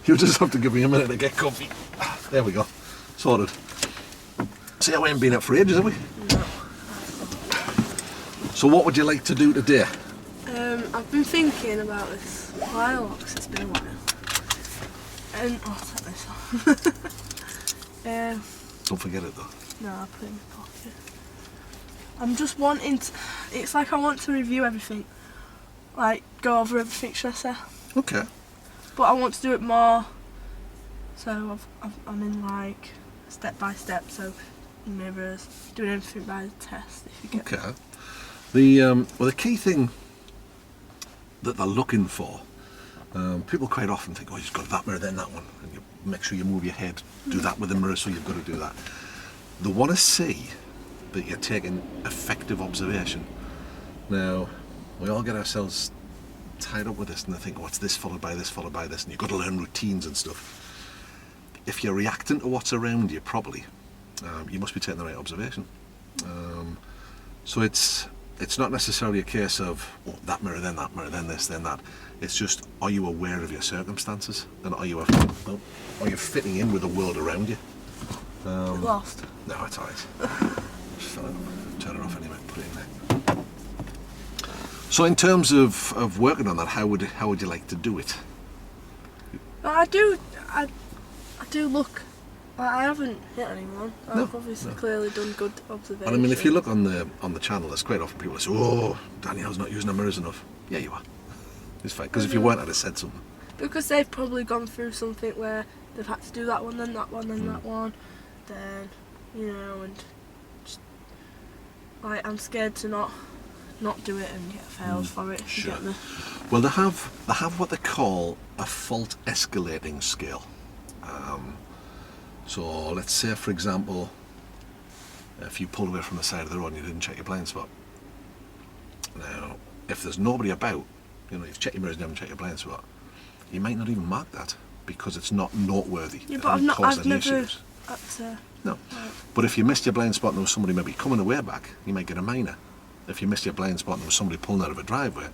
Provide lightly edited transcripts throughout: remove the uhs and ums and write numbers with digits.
You just have to give me a minute to get comfy. There we go. Sorted. See, we haven't been up for ages, have we? No. So what would you like to do today? I've been thinking about this a while, because it's been a while. And I'll take this off. Don't forget it though. No, I'll put it in my pocket. I'm just wanting to, it's like I want to review everything. Like, go over everything, should I say? Okay. But I want to do it more. So I'm in like step by step, so mirrors, doing everything by the test, if you get Okay. The key thing that they're looking for, people quite often think, oh, you've got that mirror, then that one, and you make sure you move your head, do that with the mirror, so you've got to do that. They want to see that you're taking effective observation. Now, we all get ourselves tied up with this, and they think, oh, it's this followed by this, followed by this, and you've got to learn routines and stuff. If you're reacting to what's around you properly, you must be taking the right observation. So it's not necessarily a case of, oh, that mirror, then this, then that. It's just, are you aware of your circumstances, and are you fitting in with the world around you? lost. No, it's alright. Turn it off anyway, put it in there. So in terms of working on that, how would you like to do it? I do look. I haven't hit anyone. I've obviously clearly done good observation. And I mean, if you look on the channel, there's quite often people that say, "Oh, Danielle's not using her mirrors enough." Yeah, you are. It's fine, because if you weren't, I'd have said something. Because they've probably gone through something where they've had to do that one, then that one, then that one, then and just, like, I'm scared to not do it and get fails for it. If you get me. Well, they have what they call a fault escalating scale. So let's say, for example, if you pulled away from the side of the road and you didn't check your blind spot. Now, if there's nobody about, you've checked your mirrors and you haven't checked your blind spot, you might not even mark that because it's not noteworthy. Yeah, but I've never had to. No. But if you missed your blind spot and there was somebody maybe coming away back, you might get a minor. If you missed your blind spot and there was somebody pulling out of a driveway,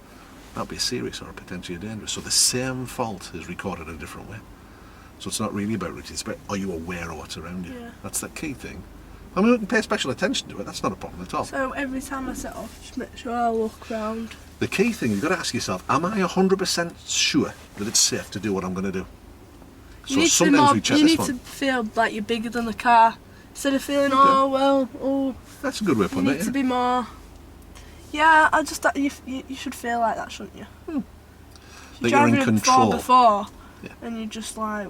that'd be serious or potentially dangerous. So the same fault is recorded a different way. So it's not really about routine, it's about, are you aware of what's around you? Yeah. That's the key thing. I mean, we can pay special attention to it, that's not a problem at all. So every time I set off, just make sure I look round. The key thing, you've got to ask yourself, am I 100% sure that it's safe to do what I'm going to do? You need to feel like you're bigger than the car. Instead of feeling, that's a good way of putting it. You need to be more. Yeah, you should feel like that, shouldn't you? That you're in control. Before, and you're just like,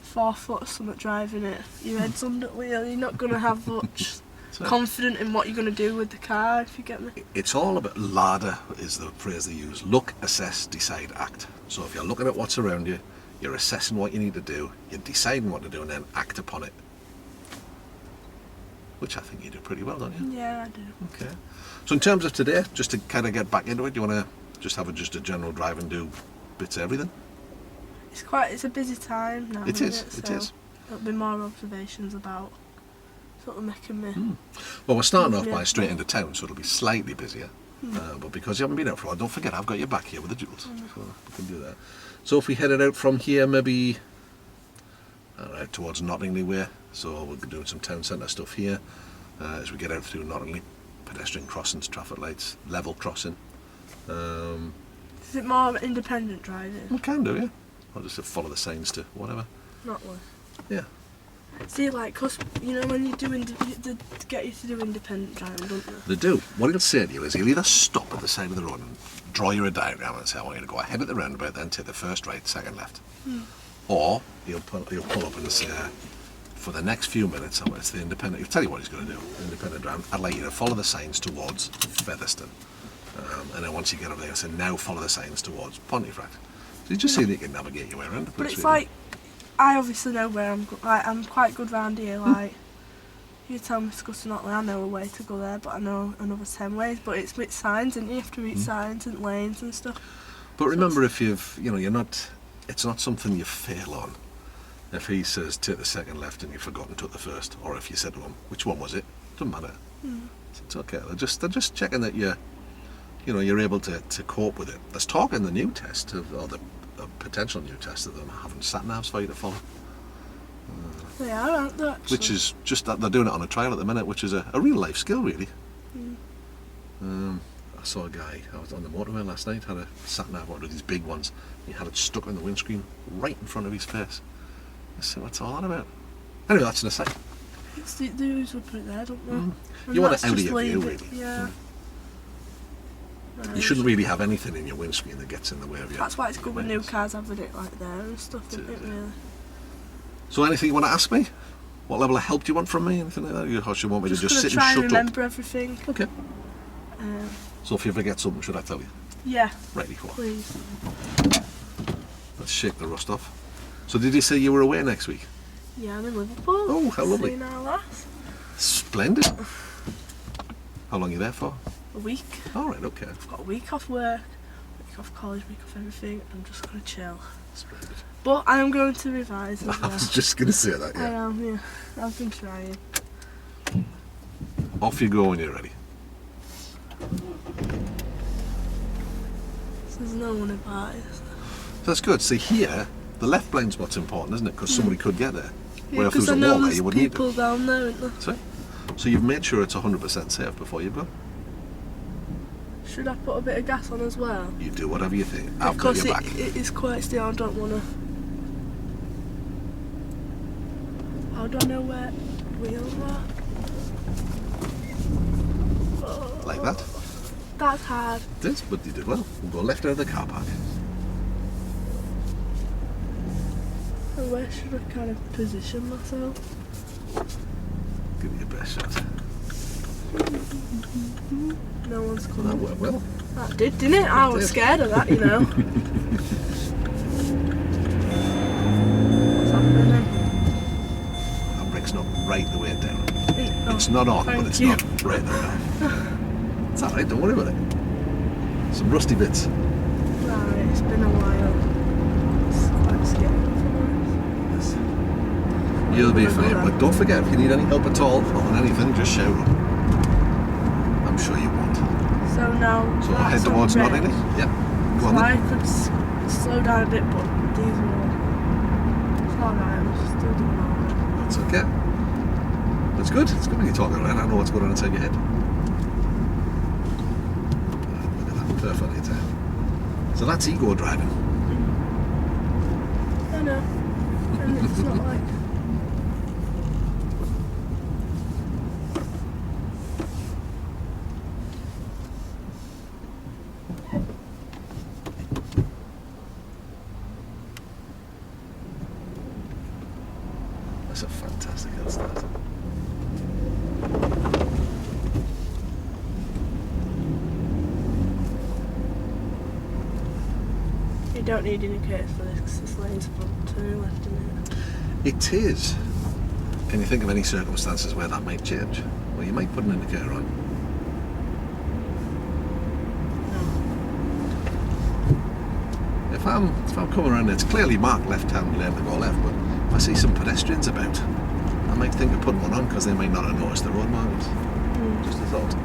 4 foot or something driving it. Your head's under the wheel. You're not going to have much confident in what you're going to do with the car, if you get me. It's all about LADA is the phrase they use. Look, assess, decide, act. So if you're looking at what's around you, you're assessing what you need to do, you're deciding what to do, and then act upon it. Which I think you do pretty well, don't you? Yeah, I do. Okay. So in terms of today, just to kind of get back into it, do you want to just have a general drive and do bits of everything? It's a busy time now. It is. There'll be more observations about sort of making me. Well, we're starting off by straight into town, so it'll be slightly busier. But because you haven't been out for a while, don't forget I've got your back here with the jewels, so we can do that. So if we headed out from here, maybe out towards Nottingley way, so we're doing some town centre stuff here. As we get out through Nottingley, pedestrian crossings, traffic lights, level crossing. Is it more independent driving? We can do, yeah. I'll just follow the signs to whatever. Not one. Yeah. See, like, cause when you do they get you to do independent driving, don't they? They do. What he'll say to you is he'll either stop at the side of the road and draw you a diagram and say, I want you to go ahead at the roundabout, then take the first right, second left. Or he'll pull up and say, for the next few minutes, it's the independent. He'll tell you what he's going to do. Independent driving. I'd like you to follow the signs towards Featherstone, and then once you get up there, he'll say, now follow the signs towards Pontefract. So you just see that you can navigate your way around. But it's like, I obviously know where I'm going. Like, I'm quite good round here. Like, you tell me to go to Nottingley, I know a way to go there, but I know another 10 ways. But it's with signs, and you have to read signs and lanes and stuff. But remember, if you're not, it's not something you fail on. If he says take the second left and you've forgotten to take the first, or if you said to him, which one was it? Doesn't matter. It's okay. They're just checking that you're able to cope with it. There's talk in the new test of a potential new test of them having sat navs for you to follow. They are, aren't they? Actually? Which is just that they're doing it on a trial at the minute, which is a real life skill, really. I saw a guy, I was on the motorway last night, had a sat nav, one of these big ones. He had it stuck on the windscreen right in front of his face. I said, what's all that about? Anyway, that's an aside. It's the dudes would put it there, don't they? And You want that's it out of just your view, leave really. it, Yeah. You shouldn't really have anything in your windscreen that gets in the way of you. That's why it's good when new cars having it like there and stuff, isn't it, really? So anything you want to ask me? What level of help do you want from me? Anything like that? Or should you want me to just sit and try shut and up? remember everything. Okay. So if you forget something, should I tell you? Yeah. Righty, go on. Please. Let's shake the rust off. So did you say you were away next week? Yeah, I'm in Liverpool. Oh, how lovely. Seeing our lass. Splendid. How long are you there for? A week. All right, okay. I've got a week off work, week off college, week off everything. I'm just going to chill. Splendid. But I am going to revise as I well. was just going to say that, I yeah. am, yeah. I've been trying. Off you go when you're ready. There's no one about it. That's good. See, here, the left blind's what's important, isn't it? Because somebody could get there. Yeah, Where if there was because I a know wall there, there's you wouldn't need people it. down there, isn't there? Sorry? So you've made sure it's 100% safe before you go? Should I put a bit of gas on as well? You do whatever you think. I've got Because your back. it is quite still, I don't want to... How do I know where wheels are? Oh, Like that? That's hard. It is, but you did well. We'll go left out of the car park. And where should I kind of position myself? Give me your best shot. No one's That coming. worked well. That didn't it? I was did. scared of that, you know. What's happening then? That brake's not right the way down. Oh, It's not on, but thank it's you. not right the way down. It's alright, don't worry about it. Some rusty bits. Right, it's been a while. It's quite scary. Yes. You'll be fine, but don't forget, if you need any help at all on anything, just shout up. I'm sure you won't. So now. So that's head towards on red. Nottingham. Yeah. Go So on I then. could slow down a bit, but these are. It's alright, I'm still doing alright. That's okay. That's good. It's good when you're talking around. I know what's going on inside your head. Look at that. Perfectly timed. So that's ego driving. I know. And it's not like. That's a fantastic head start. You don't need indicators for this because this lane's front two left in it. It is. Can you think of any circumstances where that might change? Well, you might put an indicator on. No. If I'm coming around, it's clearly marked left-hand lane to go left, but if I see some pedestrians about, I might think of putting one on because they might not have noticed the road markers. Just a thought.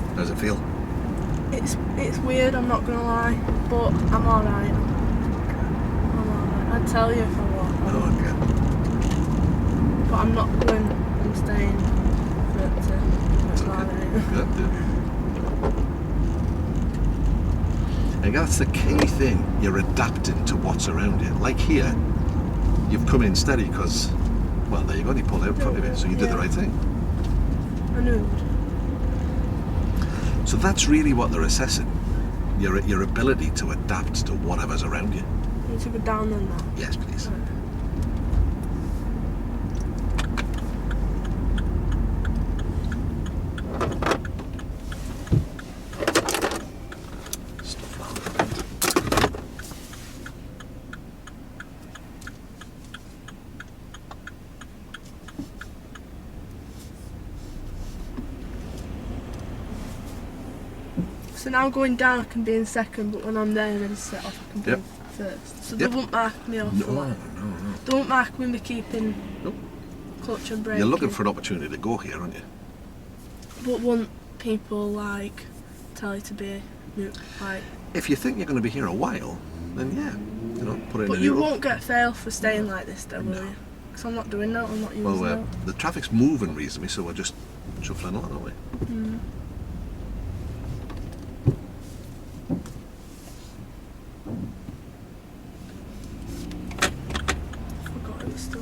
How does it feel? It's weird, I'm not gonna lie, but I'm alright. I'm alright. I'd tell you if I want. Oh, okay. But I'm not going, I'm staying for it to It's look okay. alright. Good, yeah. I guess that's the key thing. You're adapting to what's around you. Like here, you've come in steady because, well, there you go, you pulled out in front of you, so you did the Yeah. right thing. I knew it would. So that's really what they're assessing. Your ability to adapt to whatever's around you. You need to go down then now. Yes, please. Right. Stuff round the bend. So now going down I can be in second, but when I'm there and then set off I can be Yep. in first. So Yep. they won't mark me off No, for no, that. no. They won't mark me keeping Nope. clutch and brake. You're looking for an opportunity to go here, aren't you? But won't people like tell you to be like? If you think you're going to be here a while, then yeah, put it in But a you neutral. won't get fail for staying like this, though, will No. you? Because I'm not doing that. I'm not using Well, that. the traffic's moving reasonably, so we're just shuffling along, aren't we? Mm. Forgot it was still.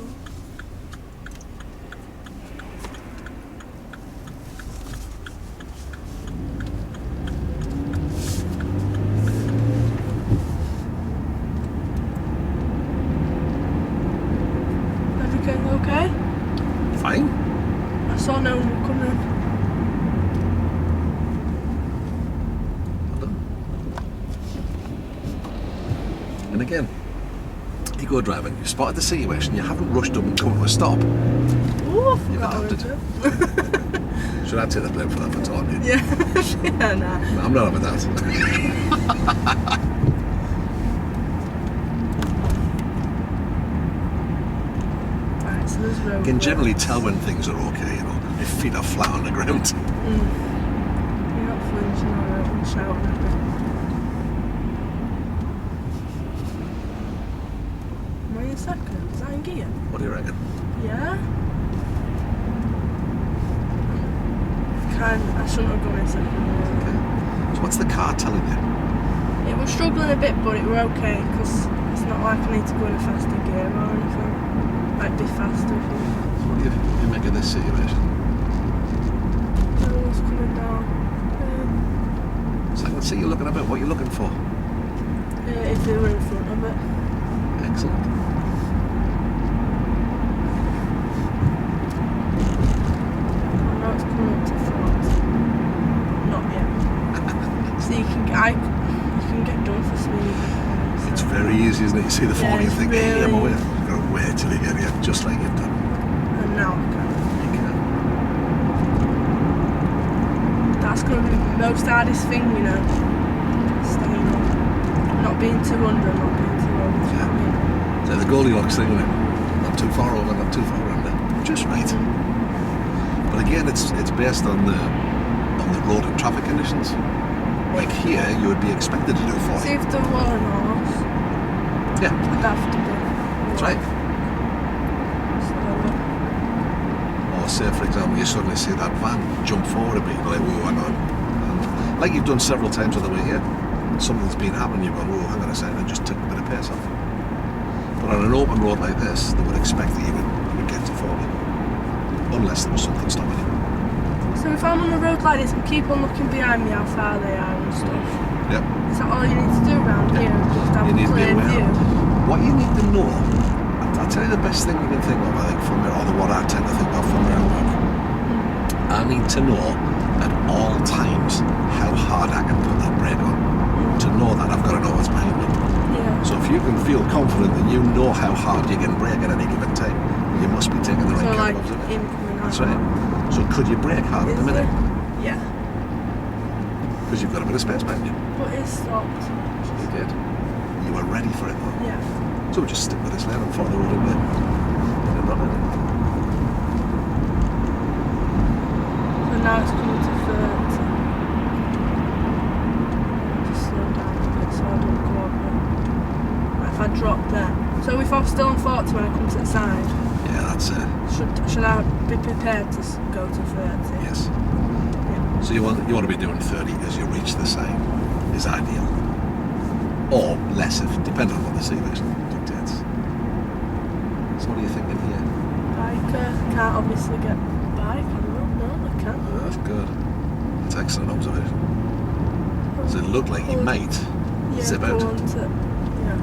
Everything okay? Fine. I saw no one coming. Well done. And again, you go driving, you spotted the situation, you haven't rushed up and come to a stop. Ooh, I forgot adapted. Should I take the blame for that for talking? Yeah, yeah, nah. No, I'm not having that. Right, so there's road. You can generally works. tell when things are okay, your feet are flat on the ground. You're not flinching or and shouting at me. Am I in second? Is that in gear? What do you reckon? Yeah? I shouldn't have gone in second. Okay. So what's the car telling you? It was struggling a bit, but it were okay, because it's not like I need to go in a faster gear or anything. Like, be faster if you... So what do you make of this situation? Everyone's coming down. So I can see you looking a bit. What are you looking for? If they were in front of it. Excellent. Now it's coming up to front. Not yet. So you can get done for speed. It's very easy, isn't it? You see the 40 and it's think, hey, I'm really- away. You've got to wait till you get here, just like you've done. And now I can. You can. That's going to be the most hardest thing, staying on. Not being too under, not being too over. Yeah. So the Goldilocks thing, isn't it? Not too far over, not too far under. Just right. But again, it's based on the road and traffic conditions. Like here, you would be expected to do 40. See if there were an horse, Yeah, I'd have to be. that's right. Slower. Or say, for example, you suddenly see that van jump forward a bit, you're like, whoa, hang on. And like you've done several times on the way here, something's been happening, you've gone, whoa, hang on a second, and just took a bit of pace off. But on an open road like this, they would expect that you would get to 40. Unless there was something stopping you. So if I'm on a road like this and keep on looking behind me how far they are and stuff, Yep. is that all you need to do around Yeah. here? Just have You a need to be clear aware. view? What you need to know, I'll tell you the best thing you can think of, I think, from where, or what I tend to think of from where I work. I need to know at all times how hard I can put that brake on. To know that, I've got to know what's behind me. Yeah. So if you can feel confident that you know how hard you can brake at any given time, you must be taking the right So kind like of observation. incoming. That's right. So could you brake hard at the minute? Yeah. Because you've got a bit of space behind you. But it stopped. You did. You were ready for it though. Yeah. So we'll just stick with this lane and follow the road in there. And run it. So now it's coming to 30. Just slow down a bit so I don't go over. Like if I drop there. So if I'm still on 40 when I come to the side, Yeah, that's it. should I be prepared to go to 30? Yes. Yeah. So you want to be doing 30 as you reach the sign is ideal. Or less if depending on what the situation dictates. So what are you thinking here? Biker can't obviously get bike. I don't know. No, I can't. Oh, that's good. That's excellent observation. So it looked like you might zip go out. on to, yeah.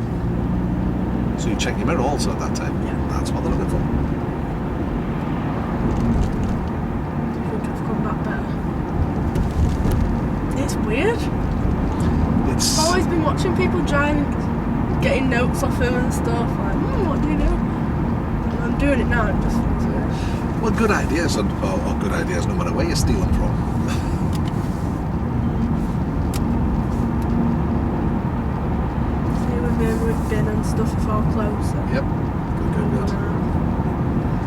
So you check your mirror also at that time? Yeah. That's what they're looking for. I think I've come back better. It's weird. It's I've always been watching people driving, getting notes off him and stuff. Like, what do you do? And I'm doing it now. It just feels weird. well, good ideas or good ideas no matter where you steal them from. See, we're being with bin and stuff if I'm closer. Yep. Good.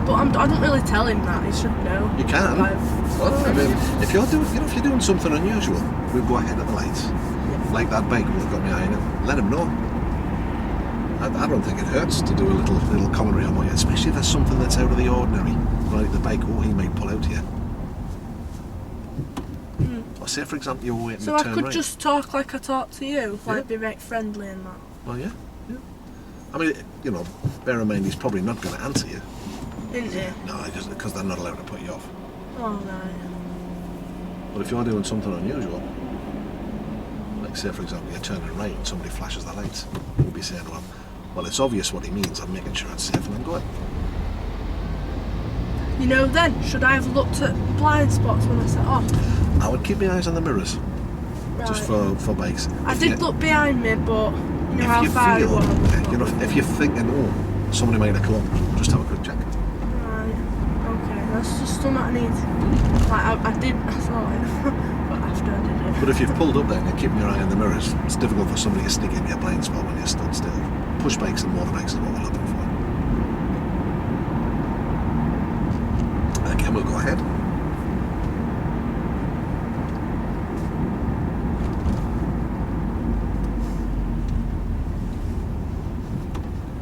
But I don't really tell him that. He should know. You can. Well, I mean, if you're doing something unusual, we'll go ahead at the lights. Yeah. Like that bike we've got behind it. Let him know. I don't think it hurts to do a little commentary on what, especially if there's something that's out of the ordinary, like the bike. Oh, he might pull out here. Or say, for example, you're waiting So to turn I could right. just talk like I talk to you, like Yeah. be very friendly and that. Well, yeah. I mean, bear in mind he's probably not going to answer you. Isn't he? No, just because they're not allowed to put you off. Oh no. But if you're doing something unusual, like say, for example, you're turning right and somebody flashes the lights, you'll be saying, well, it's obvious what he means. I'm making sure it's safe and I'm going. You know, then should I have looked at blind spots when I set off? I would keep my eyes on the mirrors, Right. just for bikes. I If did you- look behind me, but you know if how you far it feel, was. if you're thinking, oh, somebody might have come up, just have a quick check. Right. Okay, that's just something I need. Like I thought it, but after I did it. But if you've pulled up there and you're keeping your eye on the mirrors, it's difficult for somebody to sneak in your blind spot when you're stood still. Push bikes and motorbikes is what we're looking for. Again, we'll go ahead.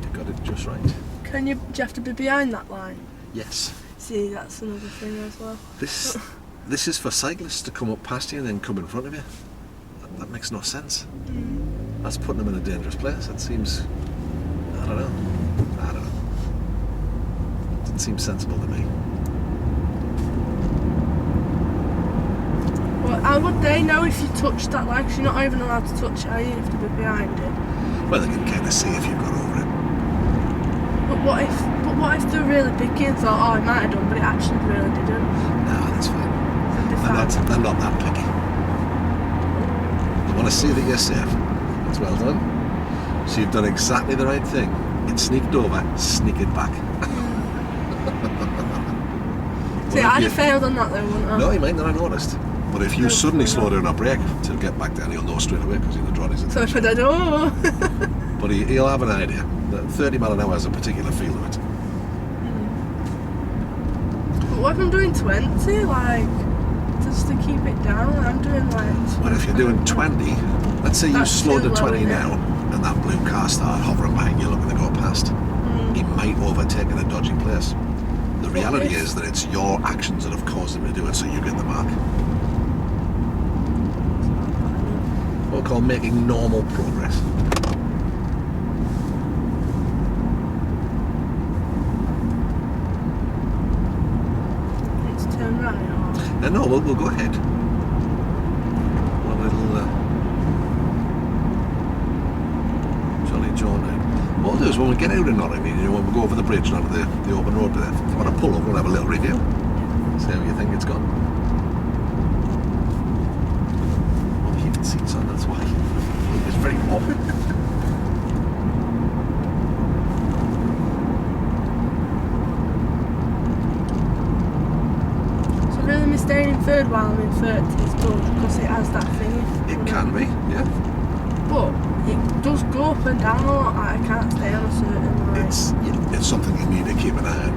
You got it just right. Do you have to be behind that line? Yes. See, that's another thing as well. This is for cyclists to come up past you and then come in front of you. That makes no sense. That's putting them in a dangerous place. It seems, I don't know. It doesn't seem sensible to me. Well, how would they know if you touched that line? 'Cause you're not even allowed to touch it, are you? You have to be behind it. Well, they can kind of see if you've got over it. But what if they're really picky and thought, oh, I might have done, but it actually really didn't? No, that's fine. It'd be fine. They're not that picky. They want to see that you're safe. That's well done. So you've done exactly the right thing. It sneaked over, sneak it back. See, I'd have failed on that though, wouldn't I? No, you might not have noticed. But if you No, suddenly no. slow down a brake to get back down, he'll know straight away because he'll have drawn his So attention. if I did, oh. But he'll have an idea that 30 mile an hour has a particular feel to it. But what if I'm doing 20, like, just to keep it down? I'm doing like... Well, if you're doing 20, let's say you That's slowed too to low, 20 isn't it? now, and that blue car started hovering behind you looking to go past. He might overtake in a dodgy place. The reality is that it's your actions that have caused him to do it, so you get the mark. What we call making normal progress. It's turn right, or... No, we'll go ahead. One little jolly jaunt out. What we'll do is when we get out in Nottingham, when we go over the bridge and onto the open road there, if you want to pull over, we'll have a little review. See how you think it's gone. Well, the heated seats on, that's why. It's very hot. So really me staying in third while I'm in 30 is good, because it has that thing. It can be, yeah. But it does go up and down a lot. I can't stay on a certain line. It's something you need to keep an eye on.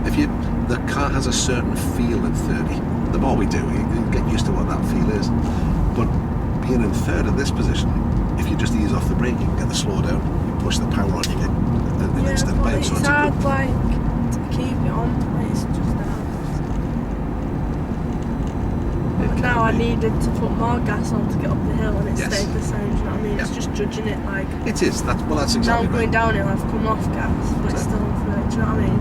The car has a certain feel at 30. The more we do, you get used to what that feel is. But being in third in this position, if you just ease off the brake, you can get the slow down. You push the power on, you get an instant but bounce. it's So hard, like, to keep it on. It's just hard. But now I needed to put more gas on to get up the hill, and it Yes. stayed the same. Do you know what I mean? It's Yeah. just judging it like. It is. That's Now exactly I'm going right. downhill, I've come off gas, but it's still on 30. Do you know what I mean?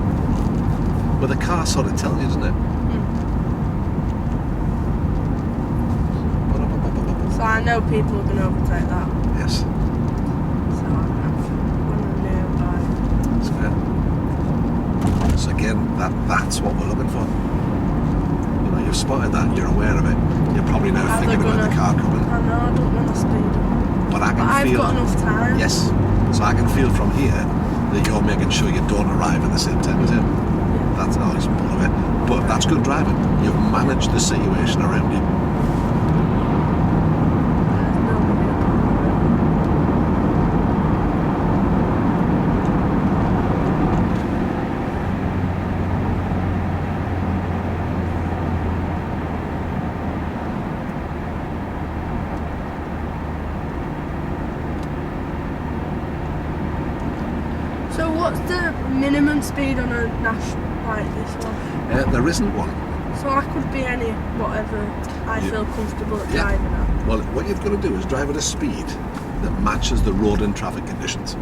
But the car sort of tells you, doesn't it? So I know people are going to overtake that. Yes. So I'm going to know by. That's fair. So again, that's what we're looking for. You know, you've spotted that, you're aware of it. You're probably now Are they thinking about the car coming. I know, I don't want to speed up. But I can But I've feel. got enough time. Yes. So I can feel from here that you're making sure you don't arrive at the same time as him. That's always part of it. But that's good driving. You've managed the situation around you. what's the minimum speed on a national like this one? There isn't one. So I could be any whatever I Yeah. feel comfortable at Yeah. driving at. Well, what you've got to do is drive at a speed that matches the road and traffic conditions.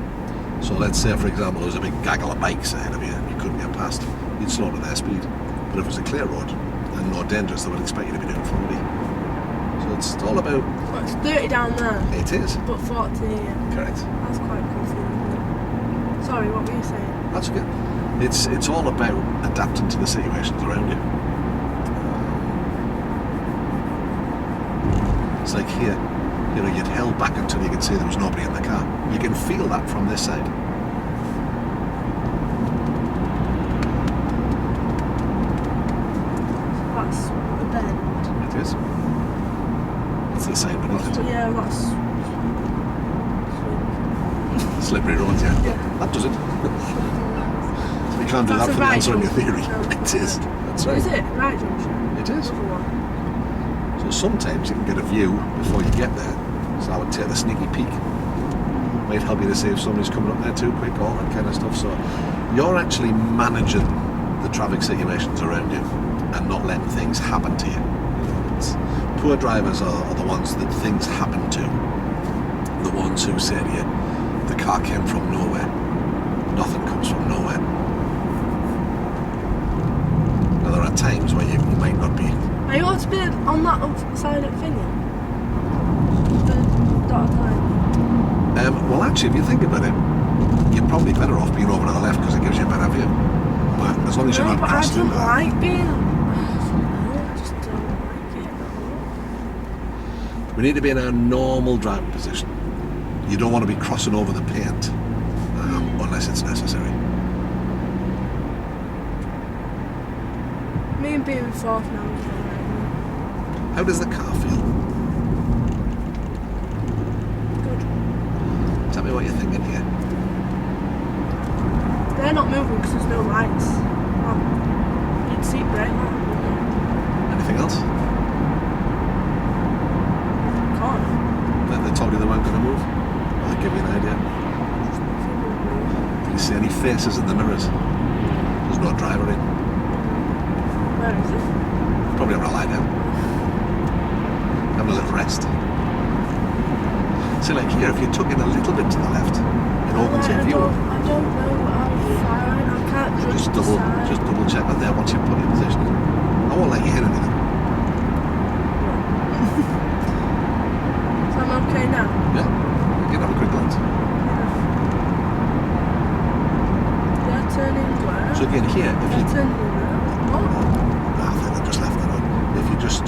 So let's say, for example, there was a big gaggle of bikes ahead of you and you couldn't get past, you'd slow to their speed. But if it was a clear road and not dangerous, they would expect you to be doing 40. So it's all about... Well, it's 30 down there, It is. but 40 here. Correct. That's quite confusing. Sorry, what were you saying? That's good. It's all about adapting to the situations around you. It's like here, you know, you'd held back until you could see there was nobody in the car. You can feel that from this side. That's the bend. It is. It's the same beneath it. Yeah, that's... Slippery roads, yeah. Yeah. That does it. You can't do That's that a for the right answer on your junction. theory. No. It is. That's What right. is it? Right junction? It is. Another one. So sometimes you can get a view before you get there. So I would take the sneaky peek. Might help you to see if somebody's coming up there too quick, all that kind of stuff. So you're actually managing the traffic situations around you and not letting things happen to you. Poor drivers are the ones that things happen to. The ones who say to you, the car came from nowhere. Nothing comes from nowhere. Now there are times where you might not be. Are you ought to be on that side of thingy? The dotted line. Well, actually, if you think about it, you're probably better off being over to the left because it gives you a better view. But as long as you're No, not but I crossing don't into that. like being... I just don't like it. We need to be in our normal driving position. You don't want to be crossing over the paint unless it's necessary. Me and being fourth now is alright. How does the car feel? Good. Tell me what you're thinking here. They're not moving because there's no lights. Oh, you'd see brake light. Anything else? Can't. That they told you they weren't going to move? Well, I'll give you an idea. Do you see any faces in the mirrors? There's no driver in. Where is it? Probably having a lie down. Having a little rest. See, like here, if you took in a little bit to the left, it opens your view. I don't know how far I can't judge Just the side. double check that there once you put your position in. I won't let you hit anything. So I'm okay now? Yeah? You can have a quick glance. Yeah, turning where? So again, here, if you... Yeah, turning where? What? I think they just left that on. If you just...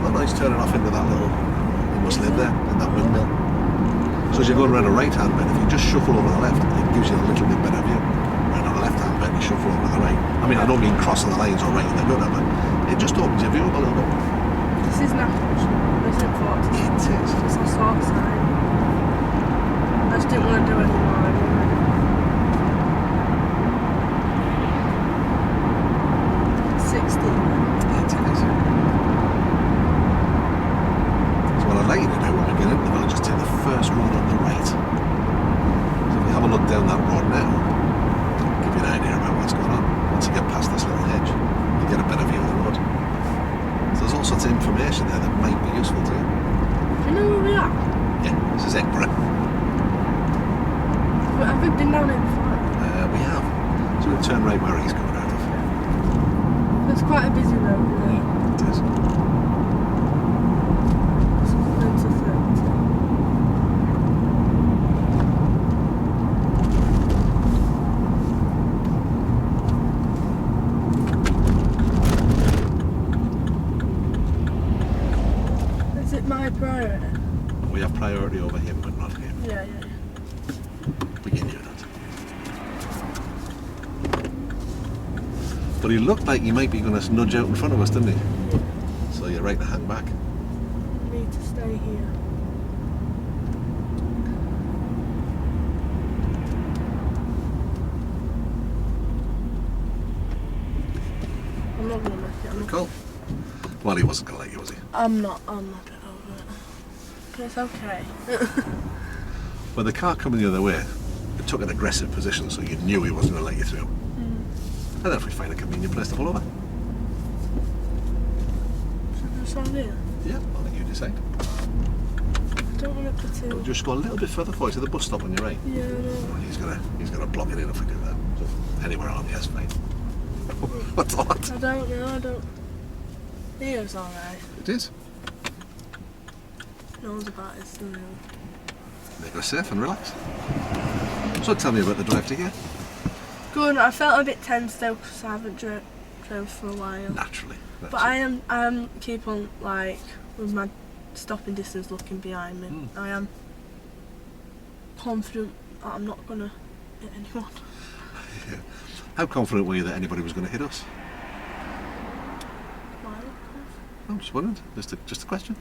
Oh no, he's turning off into that little... He must live there, in that windmill. So as you're going around a right-hand bend, if you just shuffle over the left, it gives you a little bit better view. Right on a left-hand bend, you shuffle over to the right. I mean, I don't mean crossing the lines or right in the gutter, but it just opens your view up a little bit. This is national. This is 40. It is. It's a sort sign. I just didn't want to do any more anyway. 16. It is. So what I'd like you to do when we get into the village is take the first road on the right. So if you have a look down that road now, give you an idea about what's going on. Once you get past this little hedge, you get a better view of the road. So there's all sorts of information there that might be useful to you. Do you know where we are? Yeah, this is Eggborough. Have we been down here before? We have. So we'll turn right where he's coming out of. It's quite a busy road, isn't it? It is. It's coming to 30. Is it my priority? We have priority over him, but not him. Yeah. We can do that. But he looked like he might be going to nudge out in front of us, didn't he? So you're right to hang back. I need to stay here. I'm not gonna make it. Cool. Well, he wasn't going to let you, was he? I'm not a bit over it. But it's okay. Well, the car coming the other way, it took an aggressive position, so you knew he wasn't going to let you through. And then if we find a convenient place to pull over. Should we stand here? Yeah, I'll let you decide. I don't want it to We'll too. just go a little bit further forward to the bus stop on your right. Yeah, no. Well, he's gonna block it in if we do that. So anywhere on the fine. What's that? I don't know, I don't. Here's alright. It is. Knows about it, so no. Make her safe and relax. So tell me about the drive to here. Good, I felt a bit tense though because I haven't drove for a while. Naturally. But I am keep on like with my stopping distance looking behind me. I am confident that I'm not gonna hit anyone. Yeah. How confident were you that anybody was going to hit us? Why? I'm just wondering. Just a question.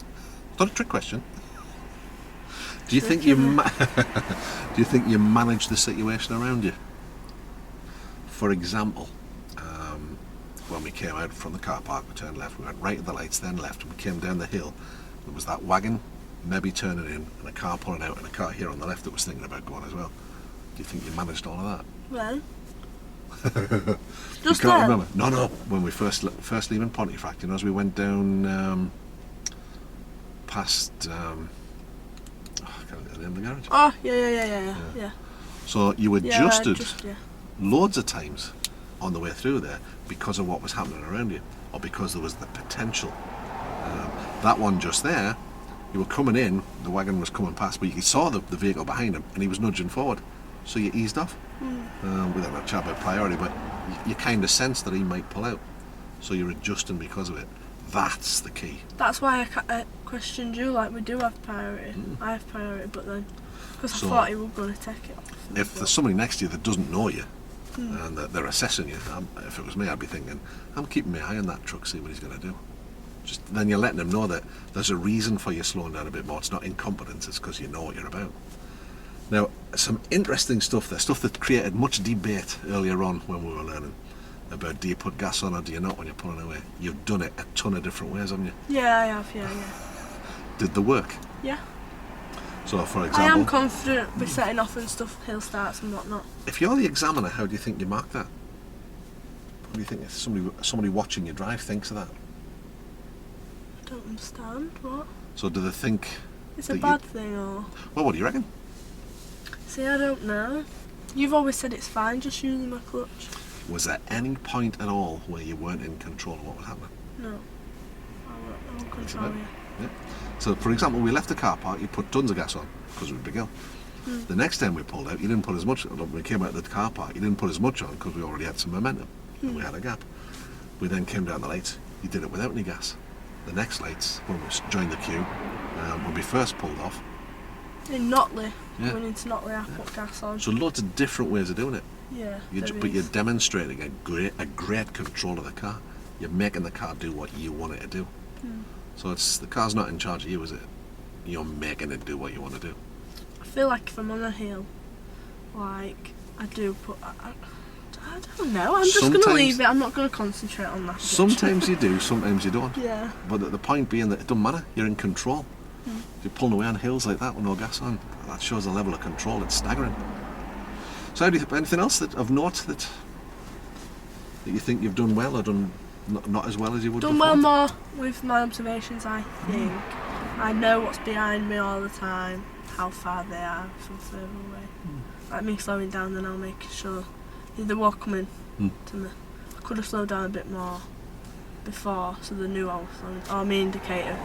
It's not a trick question. Do you think Tricky, do you think you managed the situation around you? For example, when we came out from the car park, we turned left. We went right at the lights, then left, and we came down the hill. There was that wagon, maybe turning in, and a car pulling out, and a car here on the left that was thinking about going as well. Do you think you managed all of that? Well, You just can't then. remember? No. When we first leaving Pontefract, as we went down past. I can't remember the name of the garage. Oh yeah. So you Yeah, adjusted yeah. loads of times on the way through there because of what was happening around you, or because there was the potential. That one just there, you were coming in, the wagon was coming past, but you saw the vehicle behind him, and he was nudging forward, so you eased off. We don't have a chat about priority, but you kind of sensed that he might pull out, so you're adjusting because of it. That's the key. That's why I questioned you. Like we do have priority. I have priority, but then because So- I thought he was going to take it. If there's somebody next to you that doesn't know you, and that they're assessing you, if it was me, I'd be thinking, I'm keeping my eye on that truck, see what he's going to do. Just then you're letting them know that there's a reason for you slowing down a bit more. It's not incompetence, it's because you know what you're about. Now, some interesting stuff there, stuff that created much debate earlier on when we were learning about do you put gas on or do you not when you're pulling away. You've done it a ton of different ways, haven't you? Yeah, I have. Yeah. Did the work. Yeah. So, for I am example, confident with setting off and stuff, hill starts and whatnot. if you're the examiner, how do you think you mark that? What do you think if somebody watching you drive thinks of that? I don't understand what. So do they think... It's a that bad thing or. Well, what do you reckon? See, I don't know. You've always said it's fine just using my clutch. Was there any point at all where you weren't in control of what was happening? No. I won't control about- you. Yeah. So, for example, we left the car park, you put tons of gas on, because we were big hill. The next time we pulled out, you didn't put as much, when we came out of the car park, you didn't put as much on, because we already had some momentum, and we had a gap. We then came down the lights, you did it without any gas. The next lights, when we joined the queue, when we first pulled off, In Notley, Yeah. going into Notley, I put gas on. so loads of different ways of doing it. Yeah. But you're demonstrating a great control of the car. You're making the car do what you want it to do. So the car's not in charge of you, is it? You're making it do what you want to do. I feel like if I'm on a hill, like I do put. I don't know. I'm just Sometimes- gonna leave it. I'm not gonna concentrate on that. Sometimes you do, sometimes you don't. Yeah. But the point being that it doesn't matter. You're in control. If you're pulling away on hills like that with no gas on, that shows a level of control. It's staggering. So, anything else of note that you think you've done well or done not as well as you would Done before? well more with my observations. I think I know what's behind me all the time, how far they are from further away. Like me slowing down, then I'll make sure they're all coming to me. I could have slowed down a bit more before, so they knew I was slowing. Or my indicator.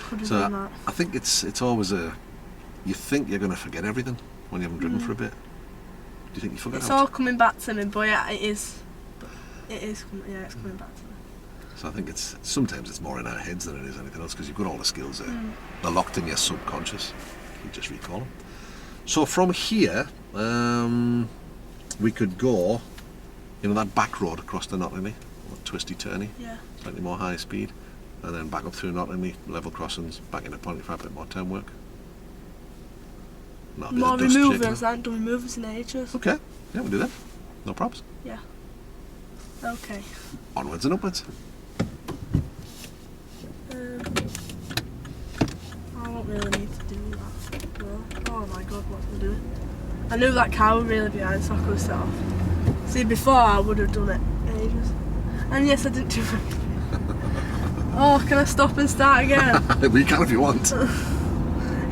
Could have done So that. I think it's always you think you're going to forget everything when you haven't driven for a bit. Do you think you forget It's how all coming back to me, but yeah, it is. It is. Yeah, it's coming back to me. So I think sometimes it's more in our heads than it is anything else, because you've got all the skills there. They're locked in your subconscious. You just recall them. So from here, we could go, that back road across to Nottingham, twisty turny, Yeah. slightly more high speed, and then back up through Nottingham, level crossings, back into Pontefract, a bit more turn work. Not a bit More of dust removers. shaking. I haven't done removers in ages. Okay, yeah, we'll do that. No problems. Yeah. Okay. Onwards and upwards. I don't really need to do that. No. Oh my god, what am I doing? I knew that car was really behind, so I could have set off. See, before I would have done it ages. And yes, I didn't do it. Oh, can I stop and start again? Well, you can if you want.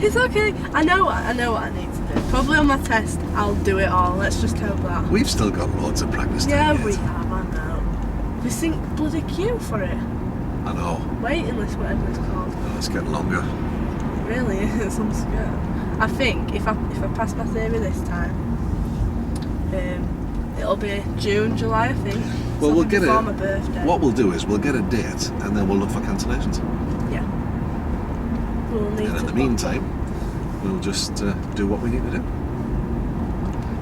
It's okay. I know what I need to do. Probably on my test, I'll do it all. Let's just hope that. We've still got loads of practice Yeah, time we yet. have. I know. We think bloody queue for it. I know. Waiting list, whatever it's called. Oh, it's getting longer. It really is. I'm scared. I think if I pass my theory this time, it'll be June, July. I think. Well, we'll get before it. my birthday. What we'll do is we'll get a date and then we'll look for cancellations. Yeah. We'll need And in to the book. meantime, we'll just do what we need to do.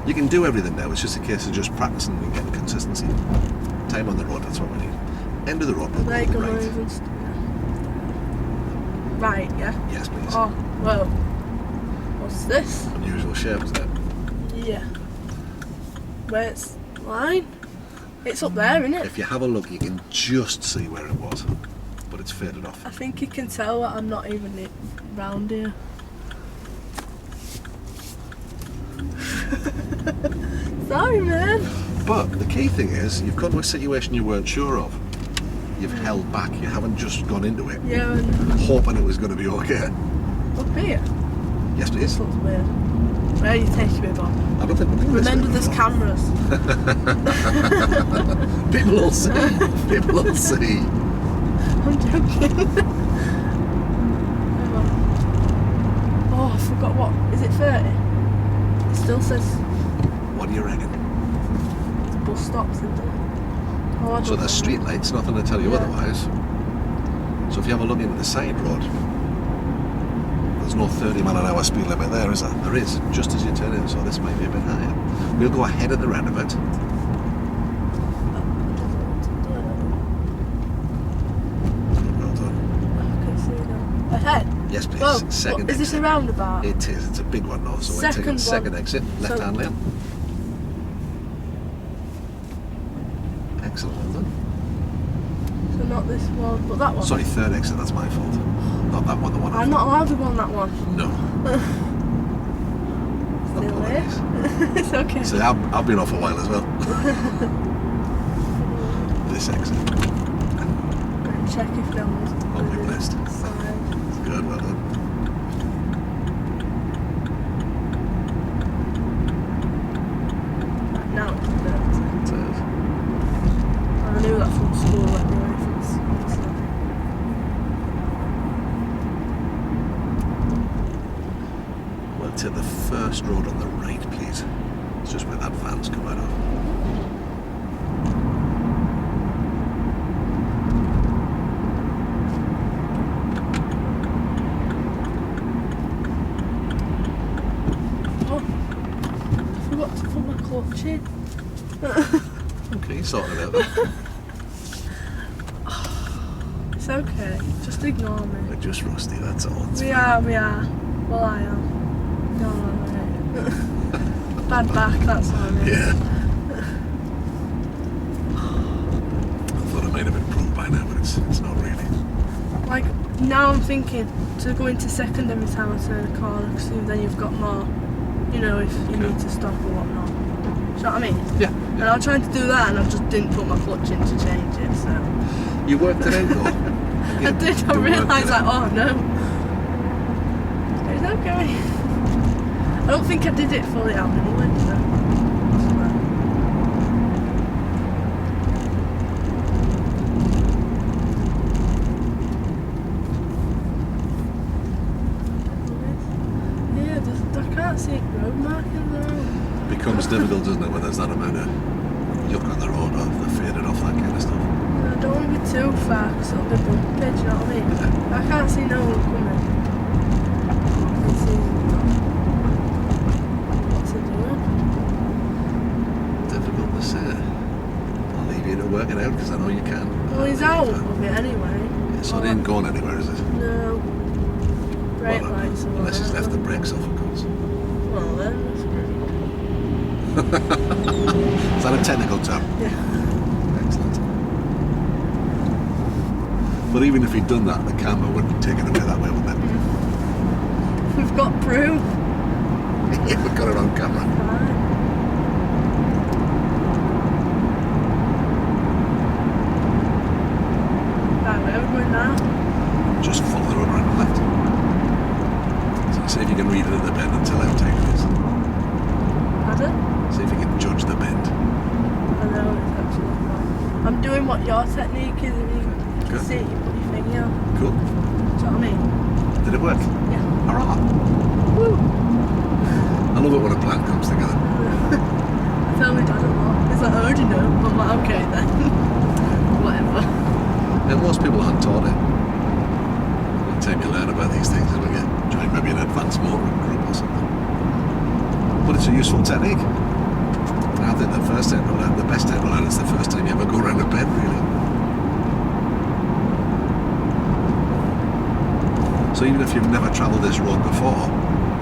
You can do everything now. It's just a case of just practicing and getting consistency. Time on the road. That's what we need. End of the road. We'll Like go right. and stuff. Right. Yeah. Yes, please. Oh well. What's this? Unusual shape, isn't it? Yeah. Where's line? It's up there, isn't it? If you have a look, you can just see where it was, but it's faded off. I think you can tell that I'm not even round here. Sorry, man. But the key thing is, you've come to a situation you weren't sure of. You've held back. You haven't just gone into it Yeah, and hoping it was going to be okay. up here. Yes, This please. looks weird. Where are you taking me, Bob? I don't think we've been this Remember, way there's before. cameras. People will see. People will see. I'm joking. Hang on. Oh, I forgot what. Is it 30? It still says What do you reckon? bus stops, isn't it? Oh, I So don't there's know. street lights, nothing to tell you Yeah. otherwise. So if you have a look into the side road, there's no 30-mile-an-hour speed limit there, is there? There is, just as you turn in, so this might be a bit higher. We'll go ahead of the roundabout. Well done. I can see now. Ahead. Yes, please. Whoa, Second what, is this a exit. roundabout? It is. It's a big one now. So we're Second taking second one. exit, left-hand lane. Excellent. Well done. So not this one, but that one. Sorry, third exit. That's my fault. Not that one. The one. I'm not allowed to go on that one. No. Still Apologies. here. It's okay. So I've been off a while as well. This exit. Check if no one's I'll be blessed. side. Good. Well done. Right, now it's the third. So, I knew that from school anyway. we'll take the first road on the right, please. It's just where that van's come out of. Oh, I forgot to put my clutch in. Okay, sorted it out then. It's okay. Just ignore me. We're just rusty, that's all. It's We fine. are. Well, I am. No, right. Bad back, that's what I mean. Yeah. I thought it might have improved by now, but it's not really. Like, now I'm thinking to go into second every time I turn a corner, because then you've got more, you know, if you need to stop or whatnot. Do you know what I mean? Yeah. And I was trying to do that and I just didn't put my clutch in to change it, so. You worked it out though. I did, I realised like, oh no. It's okay. I don't think I did it fully out anyway, so. Yeah, I can't see road markings there. Becomes difficult, doesn't it, when there's that amount of yuck on the road or the faded off, that kind of stuff. I don't want to be too far because it'll be bumpy, do you know what I mean? I can't see no one coming. I can see what's he doing? Difficult to say. I'll leave you to work it out because I know you can. Well, he's out of it anyway. Yeah, so it ain't going anywhere, is it? No. Brake Well, lights are unless he's on. left the brakes off, of course. Well then, that's great. Is that a technical term? Yeah. Excellent. But even if he'd done that, the camera wouldn't take it away that way, wouldn't it? We've got proof. Yeah, we've got it on camera. Right, where are we going now? Just follow the road right and left. So see if you can read it at the bend and tell how tight it is. Pardon? See if you can judge the bend. I know, it's absolutely fine. I'm doing what your technique is. You can Good. see it, you put your finger out. Cool. Do you know what I mean? Did it work? Yeah. Hurrah! Woo! I love it when a plan comes together. I tell my dad a lot. He's like, oh, do you know? I'm like, okay then. Whatever. Yeah, most people aren't taught it. The time you learn about these things is when you join maybe an advanced motoring group or something. But it's a useful technique. And I think the first time to learn, the best time to learn is the first time you ever go around a bend, really. So even if you've never travelled this road before,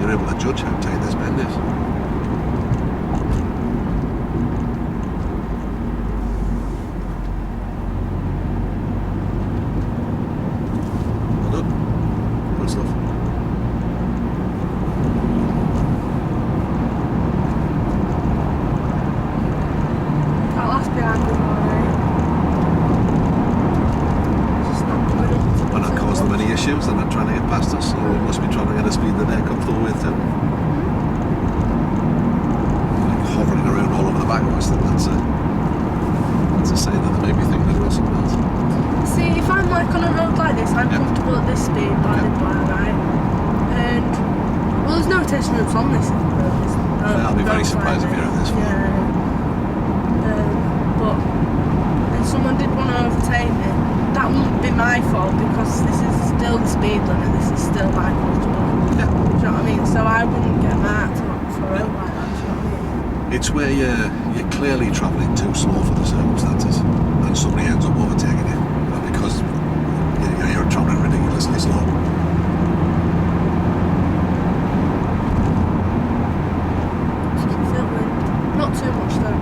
you're able to judge how tight this bend is. Well done. Good stuff. That last behind me, alright. Just not coming up to We're not causing them any issues, they're not trying to get past us, so we must be trying to get a speed that they're comfortable with too. Like hovering around all over the back of us, that's a sign that they may be thinking they're doing something else. See, if I'm like on a road like this, I'm Yeah. comfortable at this speed, by Okay. the by, right? And, well, there's no test routes on this road. There's no, Yeah, I'll be very no surprised if sign you're at this far. Yeah. But if someone did want to overtake me, that wouldn't be my fault because this is still the speed limit, this is still my comfortable. Yeah. Do you know what I mean? So I wouldn't get marked for a road like that, do you know what I mean? It's where you're clearly travelling too slow for the circumstances and somebody ends up overtaking you because you're travelling ridiculously slow. You can feel wind. Not too much though.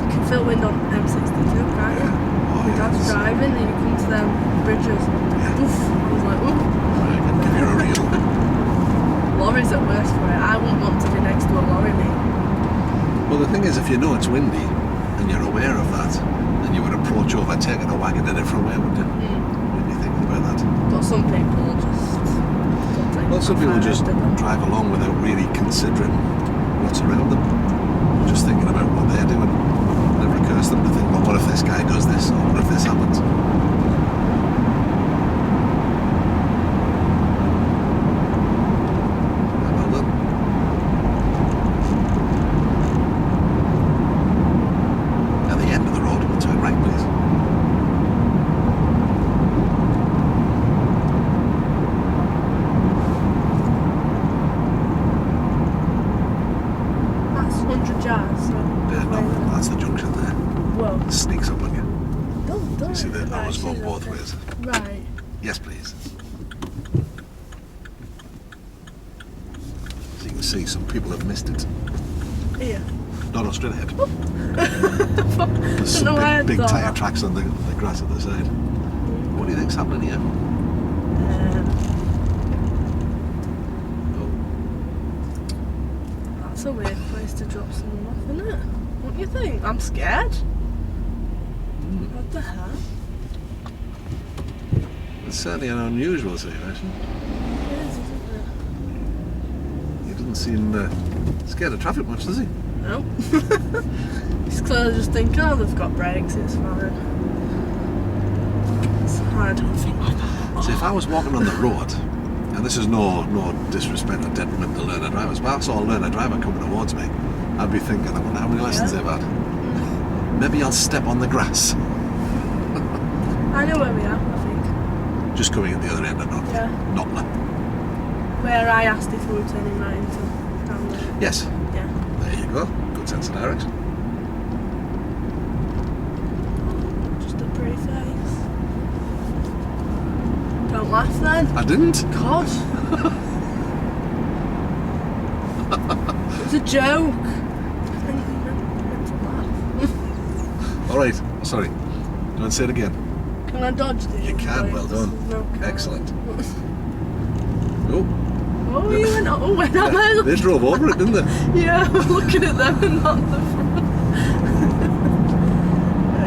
You can feel wind on M62, can't you? Oh, My yeah, dad's it's- driving and you come to them bridges. Yeah. Oof. I was like, oof. I can give you a reel. Lorries at worst for it. I wouldn't want to be next to a lorry, mate. Well, the thing is, if you know it's windy and you're aware of that, then you would approach overtaking a wagon a different way, wouldn't you? You'd be thinking about that. But some people just don't take Well, some it people far just after them. drive along without really considering what's around them. Just thinking about what they're doing. It never occurs to them to think, well, what if this guy does this, or what if this happens? Yeah, well done. At the end of the road, we'll turn right, please. That's 100 yards. So Yeah, no, that's the junction there. Whoa. It sneaks up on you. Don't You see the Right, arrows going she's both okay. ways. Right. Yes, please. As you can see, some people have missed it. Here. No, no, straight ahead. Don't There's know some why I big thought tyre that. tracks on the grass at the side. What do you think's happening here? Oh, That's a weird place to drop someone off, isn't it? What do you think? I'm scared. What the hell? it's certainly an unusual situation. It is, isn't He doesn't seem scared of traffic much, does he? it? No. He's clearly just thinking, oh, they've got brakes, it's fine. So I don't think like that. See, if I was walking on the road, and this is no disrespect or detriment to learner drivers, but if I saw a learner driver coming towards me, I'd be thinking, I wonder how many lessons they've had. Maybe I'll step on the grass. I know where we are, I think. Just coming at the other end and not Yeah. Where I asked if we were turning right into down there. Yes, Yeah. there you go. Good sense of direction. Just a pretty face. Don't laugh then. I didn't. God. It was a joke. I think you meant to laugh. All right. Sorry. Do you want to say it again? Can I dodge this? You can. Well done. No car. Excellent. Oh, Oh. Oh, you went, oh, when am I They drove over it, didn't they? Yeah, I'm looking at them and not the front.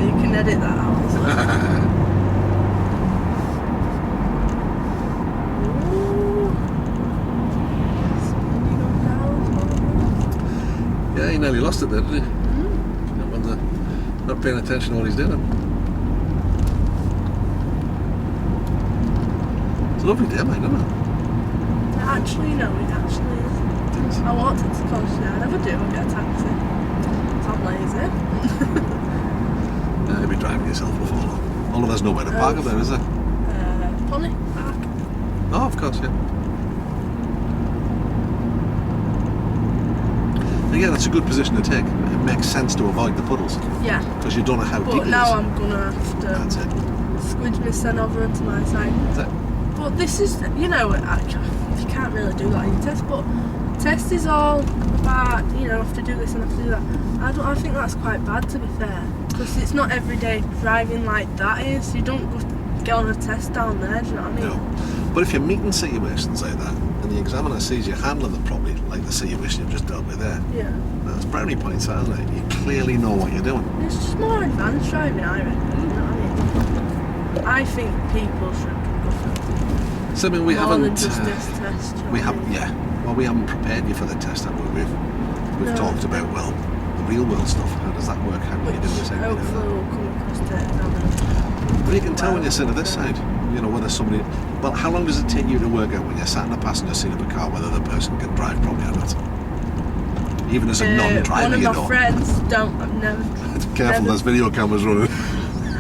You can edit that out as well. Speeding on down. Yeah, he nearly lost it there, didn't he? When they're not paying attention to what he's doing. It's a lovely day, mate, isn't it? Actually, no, it actually is. I walked into the college today. I never do. I get a taxi. So I'm lazy. Yeah, you'll be driving yourself before long. Although there's nowhere to park up there, is there? Pony Park. Oh, of course, yeah. Again, that's a good position to take. It makes sense to avoid the puddles. Yeah. Because you don't know how deep it But is. now I'm gonna have to That's it. squidge my son over onto my side. That's it. But this is, you know, you can't really do that in your test, but test is all about, you know, have to do this and have to do that. I think that's quite bad, to be fair, because it's not everyday driving like that is. You don't go get on a test down there, do you know what I mean? No. But if you're meeting situations like that, and the examiner sees you handling them properly, like the situation you've just dealt with there, Yeah. that's brownie points, isn't it? You clearly know what you're doing. It's just more advanced driving, I reckon, you know what I mean? I think people should go for So I mean, we more haven't. than just this test. do you know We what I haven't. mean? Yeah. Well, we haven't prepared you for the test, have we? We've No. talked about the real world stuff. How does that work? How do you do this? How do you do Hopefully that? we'll come across to it now. But you can tell when you're sitting at this side. You know whether somebody. Well, how long does it take you to work out when you're sat in the passenger seat of a car whether the person can drive properly or not? Even as a non-driver, One of you my know. friends don't. I've never. Careful, there's video cameras running.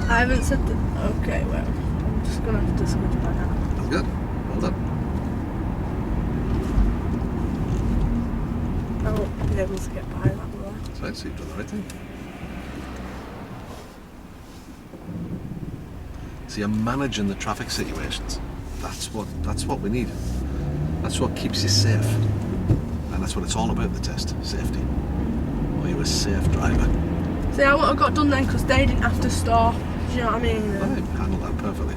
I haven't said that. Okay, well, I'm just gonna have to switch back out. That's good. Well done. I won't be able to get by that way. That's right. So you've done the right thing. So you're managing the traffic situations. That's what we need. That's what keeps you safe. And that's what it's all about, the test. Safety. Are you a safe driver? See, I would have got done then because they didn't have to stop. Do you know what I mean? I handle that perfectly.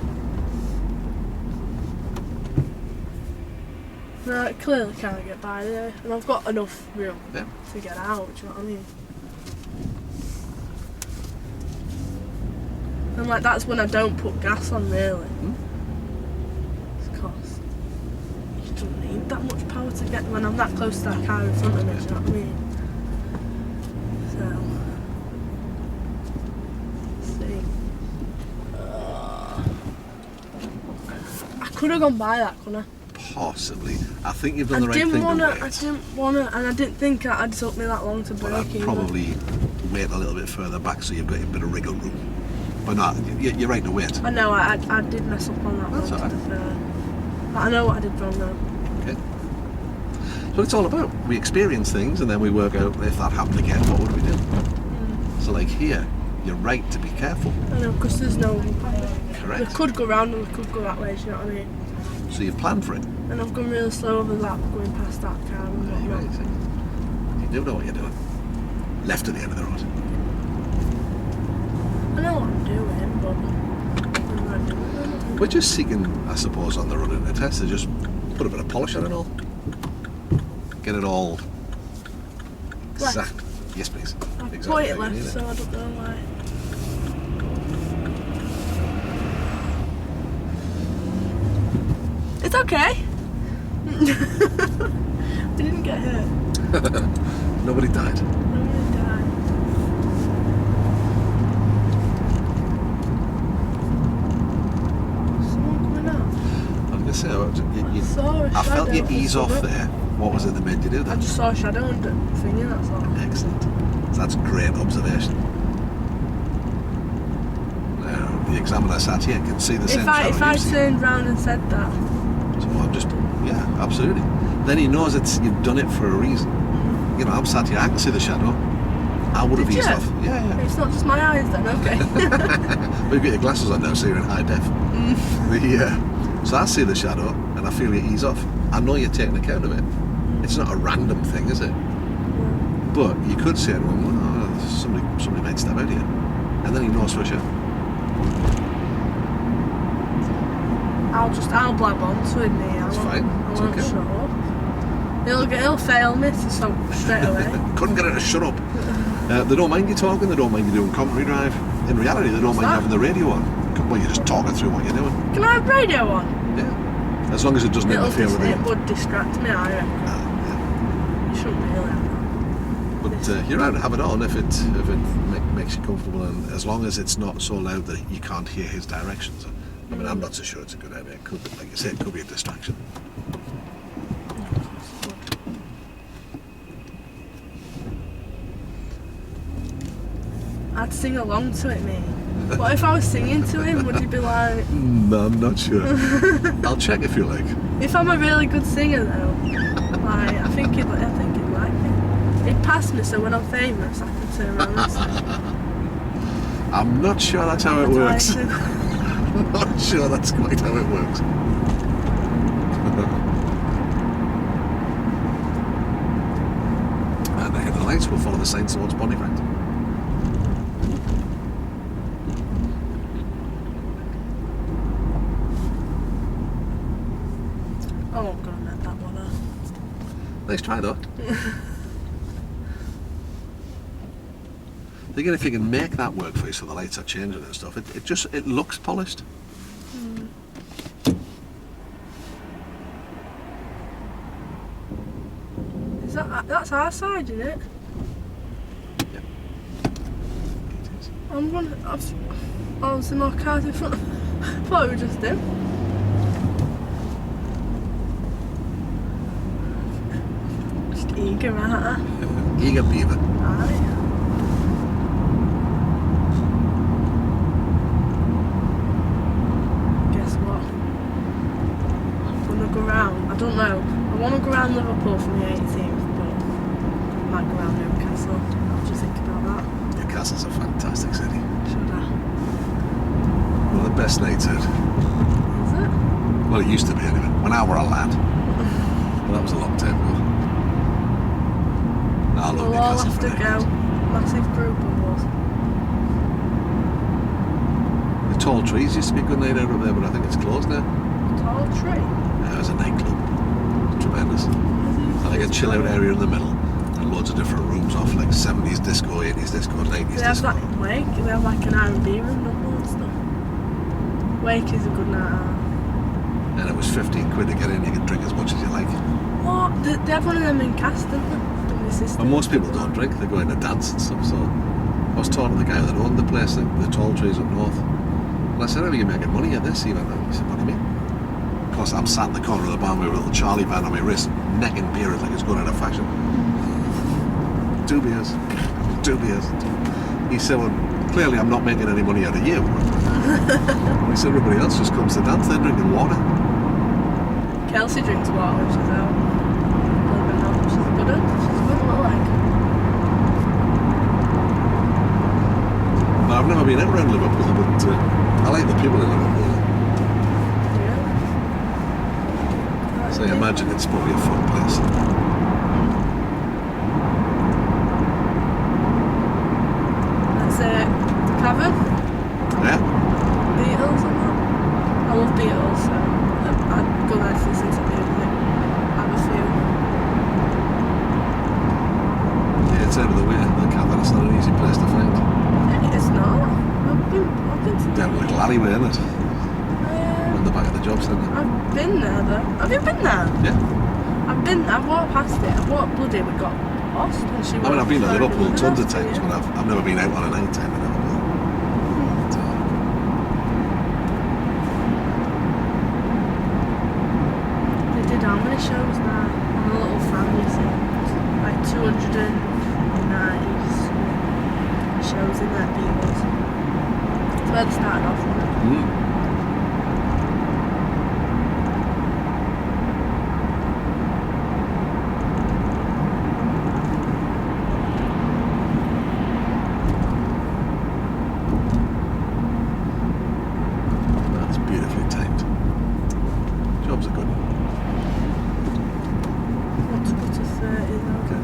No, I clearly can't get by there. And I've got enough room Yeah. to get out, do you know what I mean? And like, that's when I don't put gas on, really. Because you don't need that much power to get when I'm that close to that car in front of me, do you know what I mean? I could have gone by that, couldn't I? Possibly. I think you've done the right thing to wait. I didn't wanna, and I didn't think it took me that long to But brake I'd either. probably wait a little bit further back so you've got a bit of wriggle room. But no, you're right to wait. I know, I did mess up on that That's one, all to be fair. But I know what I did wrong though. Okay. So it's all about. We experience things and then we work out if that happened again, what would we do? So like here, you're right to be careful. I know, because there's no... We Correct. could go round and we could go that way, do you know what I mean? So you've planned for it. And I've gone really slow over that, going past that car and whatnot. Right. You do know what you're doing. Left at the end of the road. I know what I'm doing, but I'm not doing it. We're just seeking, I suppose, on the run in the test to just put a bit of polish on it all. Get it all Left. exact. Yes, please. I've Exactly put it how you left, need so I don't know why. It's okay. We didn't get hurt. Nobody died. Nobody died. Someone coming out. I was going to say, I I felt you shadow ease or off something. there. What was it that made you do I that? just saw a shadow and thingy, that's all. Excellent. So that's great observation. Now, the examiner sat here can see the same If shadow I you see. turned round and said that, So I'm just, yeah, absolutely. Then he knows you've done it for a reason. You know, I'm sat here, I can see the shadow. I would have Did eased you? off. Yeah. it's not just my eyes then, okay. We've got your glasses on now, so you're in high def. So I see the shadow, and I feel you ease off. I know you're taking account of it. It's not a random thing, is it? But you could say, well, somebody might step out here. And then he knows for sure. I'll blab on to it, me. It's fine. I It's won't okay. shut up. He'll fail me to stop straight away. Couldn't get her to shut up. They don't mind you talking, they don't mind you doing commentary drive. In reality, they don't mind you having the radio on. Well, you're just talking through what you're doing. Can I have radio on? Yeah. As long as it doesn't interfere with it. It would distract me, I reckon. Yeah. You shouldn't really have that. But you're allowed to have it on if it makes you comfortable, and as long as it's not so loud that you can't hear his directions. I mean, I'm not so sure it's a good idea. It could be, like you said, it could be a distraction. I'd sing along to it, mate. What if I was singing to him? Would he be like... No, I'm not sure. I'll check if you like. If I'm a really good singer, though, like, I think he'd like it. He'd pass me, so when I'm famous, I can turn around and sing. I'm not sure that's how it works. I'm not sure that's quite how it works. And the lights will follow the sign towards Pontefract. I'm not going to let that one up. Nice try though. Again, if you can make that work for you so the lights are changing and stuff, it looks polished. Is that's our side, isn't it? Yeah. It is. I'm gonna. Oh, there's more cars in front. Thought we were just in. Just eager, aren't I? Eager beaver. Aye. Guess what? I'm gonna go round. I don't know. I want to go round Liverpool from the 18th, but I might go round Newcastle. What do you think about that? Newcastle's a fantastic city. Should I? One of the best nights out. Is it? Well, it used to be anyway, when I were a lad. But that was a long time ago. I love We'll all Newcastle have for to night. go. Massive group of us. The Tall Trees used to be a good night out up there, but I think it's closed now. Tall tree. It was a nightclub. Tremendous. And like a chill out area in the middle. And loads of different rooms off, like 70s disco, 80s disco, 90s They have disco. that in Wake. They have like an R&B room, don't they, and stuff. Wake is a good night out. And it was 15 quid to get in, you could drink as much as you like. What? They have one of them in Cast, don't they? And most people don't drink, they go in to dance and stuff, so I was talking to the guy that owned the place, the Tall Trees up north, and I said, how are you making money at this? He went, he said, what do you mean? Of course, I'm sat in the corner of the bar with a little Charlie band on my wrist, necking beer like it's going out of fashion. 2 beers. 2 beers. He said, well, clearly I'm not making any money out of you. He said, everybody else just comes to dance, they're drinking water. Kelsey drinks water when she's out. She's a good one. She's a good little egg. I've never been out around Liverpool, but I like the people in Liverpool. Yeah. So I imagine it's probably a fun place. That's it. The Cavern. Yeah? Beatles and that. I love Beatles, so I'd go there to listen to music. Have a few. Yeah, it's out of the way. The Cavern, it's not an easy place to find. It's not. I've been to Down a little alleyway, isn't it? On the back of the job centre. I've been there though. Have you been there? Yeah. I've walked past it. I've walked bloody, we got lost when she I mean, I've been to walked Liverpool through tons of the times, house, but I've never been out on a night time in Liverpool. But, They did how many shows now? I'm a little family thing. Like 290 shows in that Beatles. That's where they started off with it. That's beautifully timed. Job's a good one. Want to go to 30 though. Okay.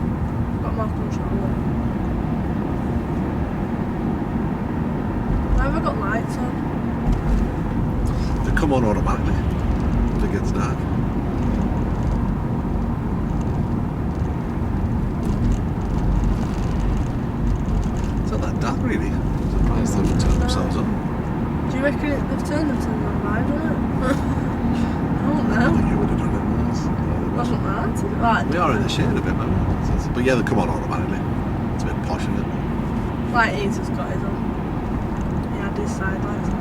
Got more control there. Why have I got lights on? They come on automatically if it gets dark. Right. We are in the shade a bit, man. But yeah, they come on automatically. It's a bit posh, isn't it? Like he's just got his own. He had his side lights on.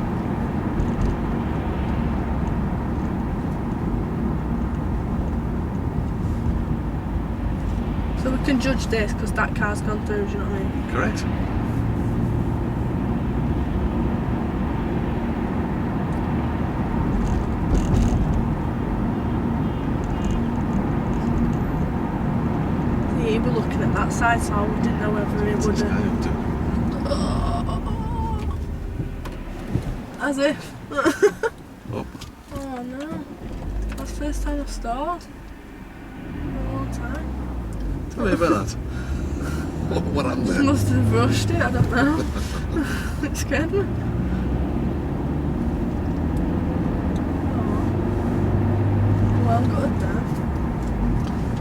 So we can judge this because that car's gone through, do you know what I mean? Correct. He was looking at that side, so I didn't know whether it would have. As if. Oh. Oh no. That's the first time I've stalled. In a long time. Tell me about that. What happened Just there? must have rushed it, I don't know. It scared me. Oh. Well good then.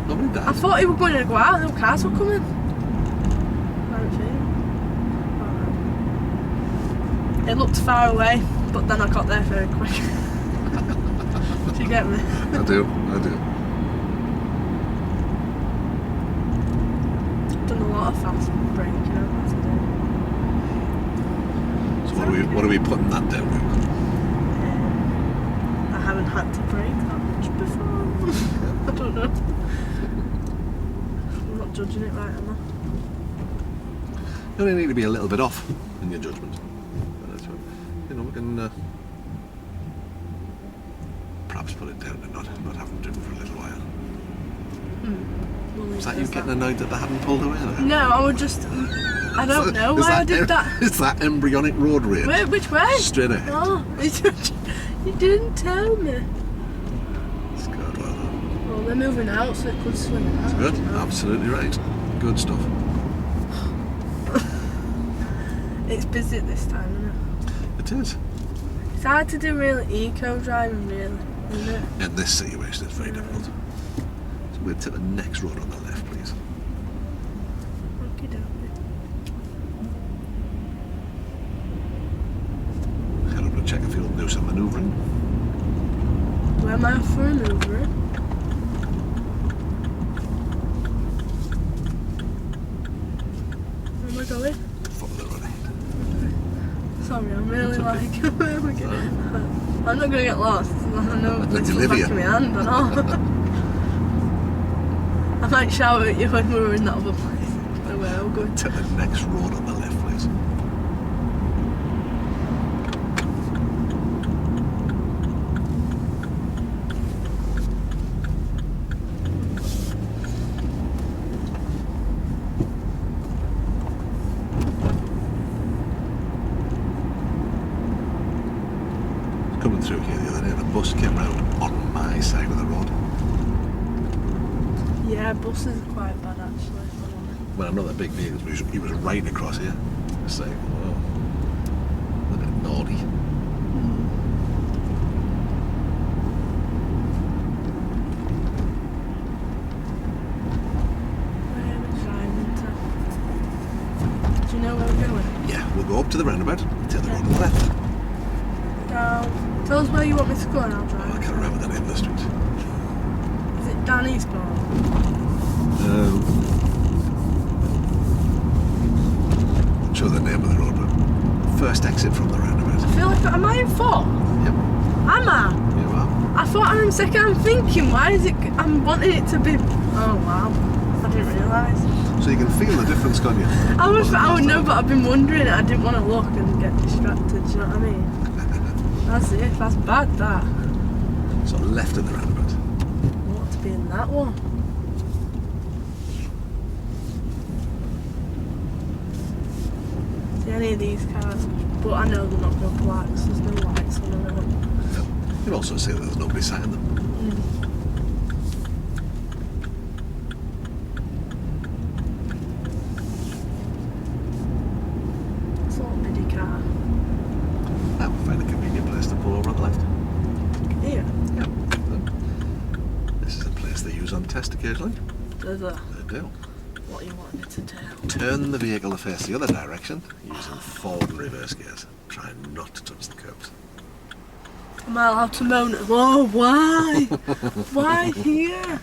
Nobody I died. thought he was going to go out, no cars were coming. I don't think. It looked far away, but then I got there very quick. Do you get me? I do. Done a lot of fast braking over today. So what are we putting that down to? I haven't had to brake that much before. I don't know. I'm not judging it right, am I? You only need to be a little bit off in your judgment. But that's what, you know, we can perhaps put it down to not having driven for a little while. We'll Was that you getting annoyed that they hadn't pulled away there? No, I would just. I don't know why I did that. Is that embryonic road rage? Wait, which way? Straight ahead. Oh, you didn't tell me. It's good, well done. Well, they're moving out, so it could swing out. It's good, absolutely right. Good stuff. It's busy this time, isn't it? It is. It's hard to do really eco driving, really, isn't it? In this situation, it's very difficult. So we'll take the next road on the left, please. Okie dokie. Head up to check if you'll do some manoeuvring. Where am I for a maneuver? Where am I going? Follow the road ahead. Sorry, I'm really It's okay. like. Where am I going? I'm not going to get lost. I know Let it's you the live back here. of my hand, I know. I might shout at you when we were in that other place. Where I'm going to. Take the next road on the left, please. Coming through here the other day, the bus came round on my side of the road. Yeah, buses are quite bad actually. if I'm honest. Well, I'm not that big vehicles, but he was right across here. It's like, whoa, a bit naughty. Where are we driving to? Do you know where we're going? Yeah, we'll go up to the roundabout, take the road on the left. Down. Tell us where you want me to go and I'll Oh, I drive. can't remember the name of the street. Is it Danny's Bar? Not sure the name of the road, but first exit from the roundabout. I feel like, am I in 4? Yep, Am I? you are. I thought I'm in 2nd. I'm thinking, why is it? I'm wanting it to be. Oh wow! I didn't realise. So you can feel the difference, can't you? I would know, but I've been wondering. I didn't want to look and get distracted. Do you know what I mean? That's it. That's bad. That. So left in the roundabout. I want to be in that one. See any of these cars, but I know they're not got blacks. There's no lights on them. You can also see that there's nobody sat in them. It's a little bitty car. Now we'll find a convenient place to pull over on the left. Here. Yeah. This is a place they use on test occasionally. There's a. They do. What you want me to do? Turn the vehicle to face the other direction using forward and reverse gears. Try not to touch the curbs. Am I allowed to moan? Whoa, why? Why here?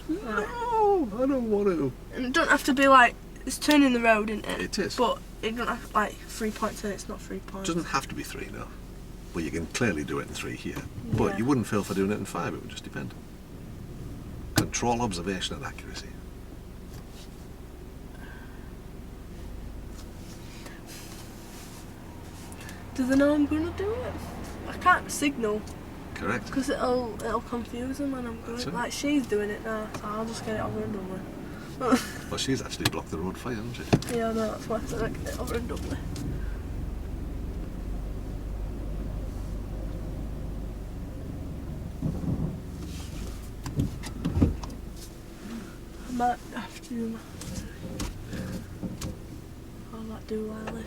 No, I don't want to. And it don't have to be like, it's turning the road, isn't it? It is. But it don't have, like, 3 points and it's not 3 It points. doesn't have to be 3 now. Well, you can clearly do it in 3 here. But Yeah. you wouldn't feel for doing it in 5, it would just depend. Control, observation and accuracy. Do they know I'm going to do it? I can't signal Correct. because it'll confuse them when I'm That's going. it. Like, she's doing it now, so I'll just get it over and done with. Well, she's actually blocked the road fire, hasn't she? Yeah, no, that's why I said I get it over and done with. I might have to. I'll not do Wiley.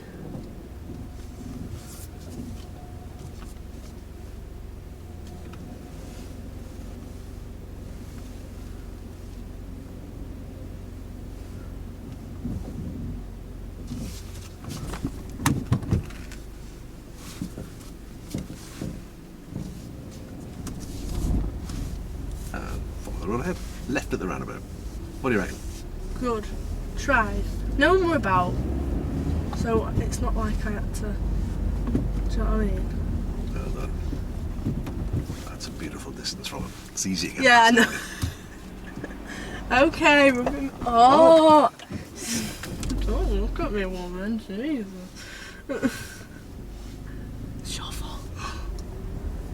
Follow the road ahead. Left at the roundabout. What do you reckon? Good. Tried. No one were about, so it's not like I had to. Do you know what I mean? Well done. That's a beautiful distance from him. It's easy to get Yeah, I past, know. isn't it? Okay, rubbing. Oh! Don't look at me, woman. Jesus. It's your fault.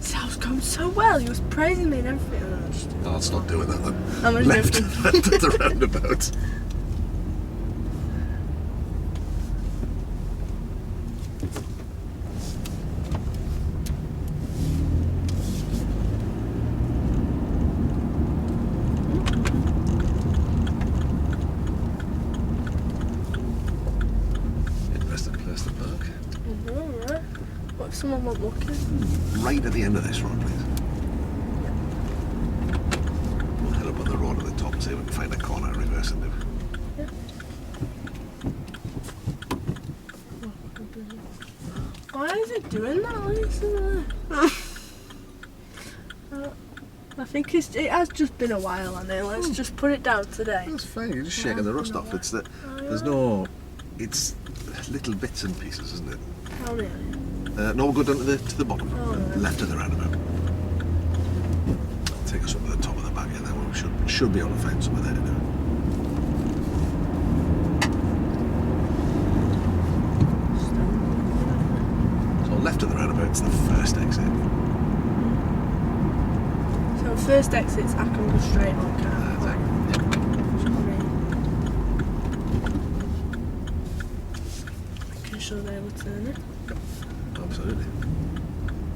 See, I was going so well. He was praising me and everything. And I just, No, let's not doing that then. I'm Left, joking. left at the roundabout. Interesting place to park. Alright. What if someone won't look in? Right at the end of this road, please. We'll head up on the road at the top and see if we can find a corner and reverse into. Yeah. Why is it doing that, Lisa? I think it has just been a while, and let's just put it down today. That's fine, you're just shaking the rust off. It's that Oh, there's no, it's little bits and pieces, isn't it? How many? No, we'll go down to the bottom, Oh, right. left of the roundabout. I'll take us up to the top of the back and then we should be able to find somewhere there to do it. So left of the roundabout's the first exit. So first exits, I can go straight on, can't I? Making sure they were turning. Absolutely.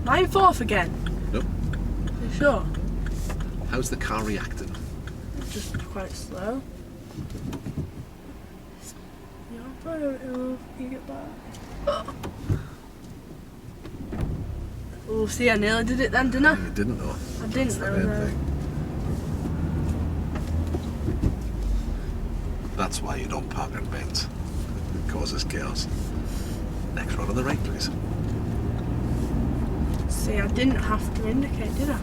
Line fourth again. No. You sure? How's the car reacting? Just quite slow. Your priority, you get back. Oh, see, I nearly did it then, didn't I? You didn't know. I didn't The know. main No. thing. That's why you don't park in bends. It causes chaos. Next one on the right, please. See, I didn't have to indicate, did I?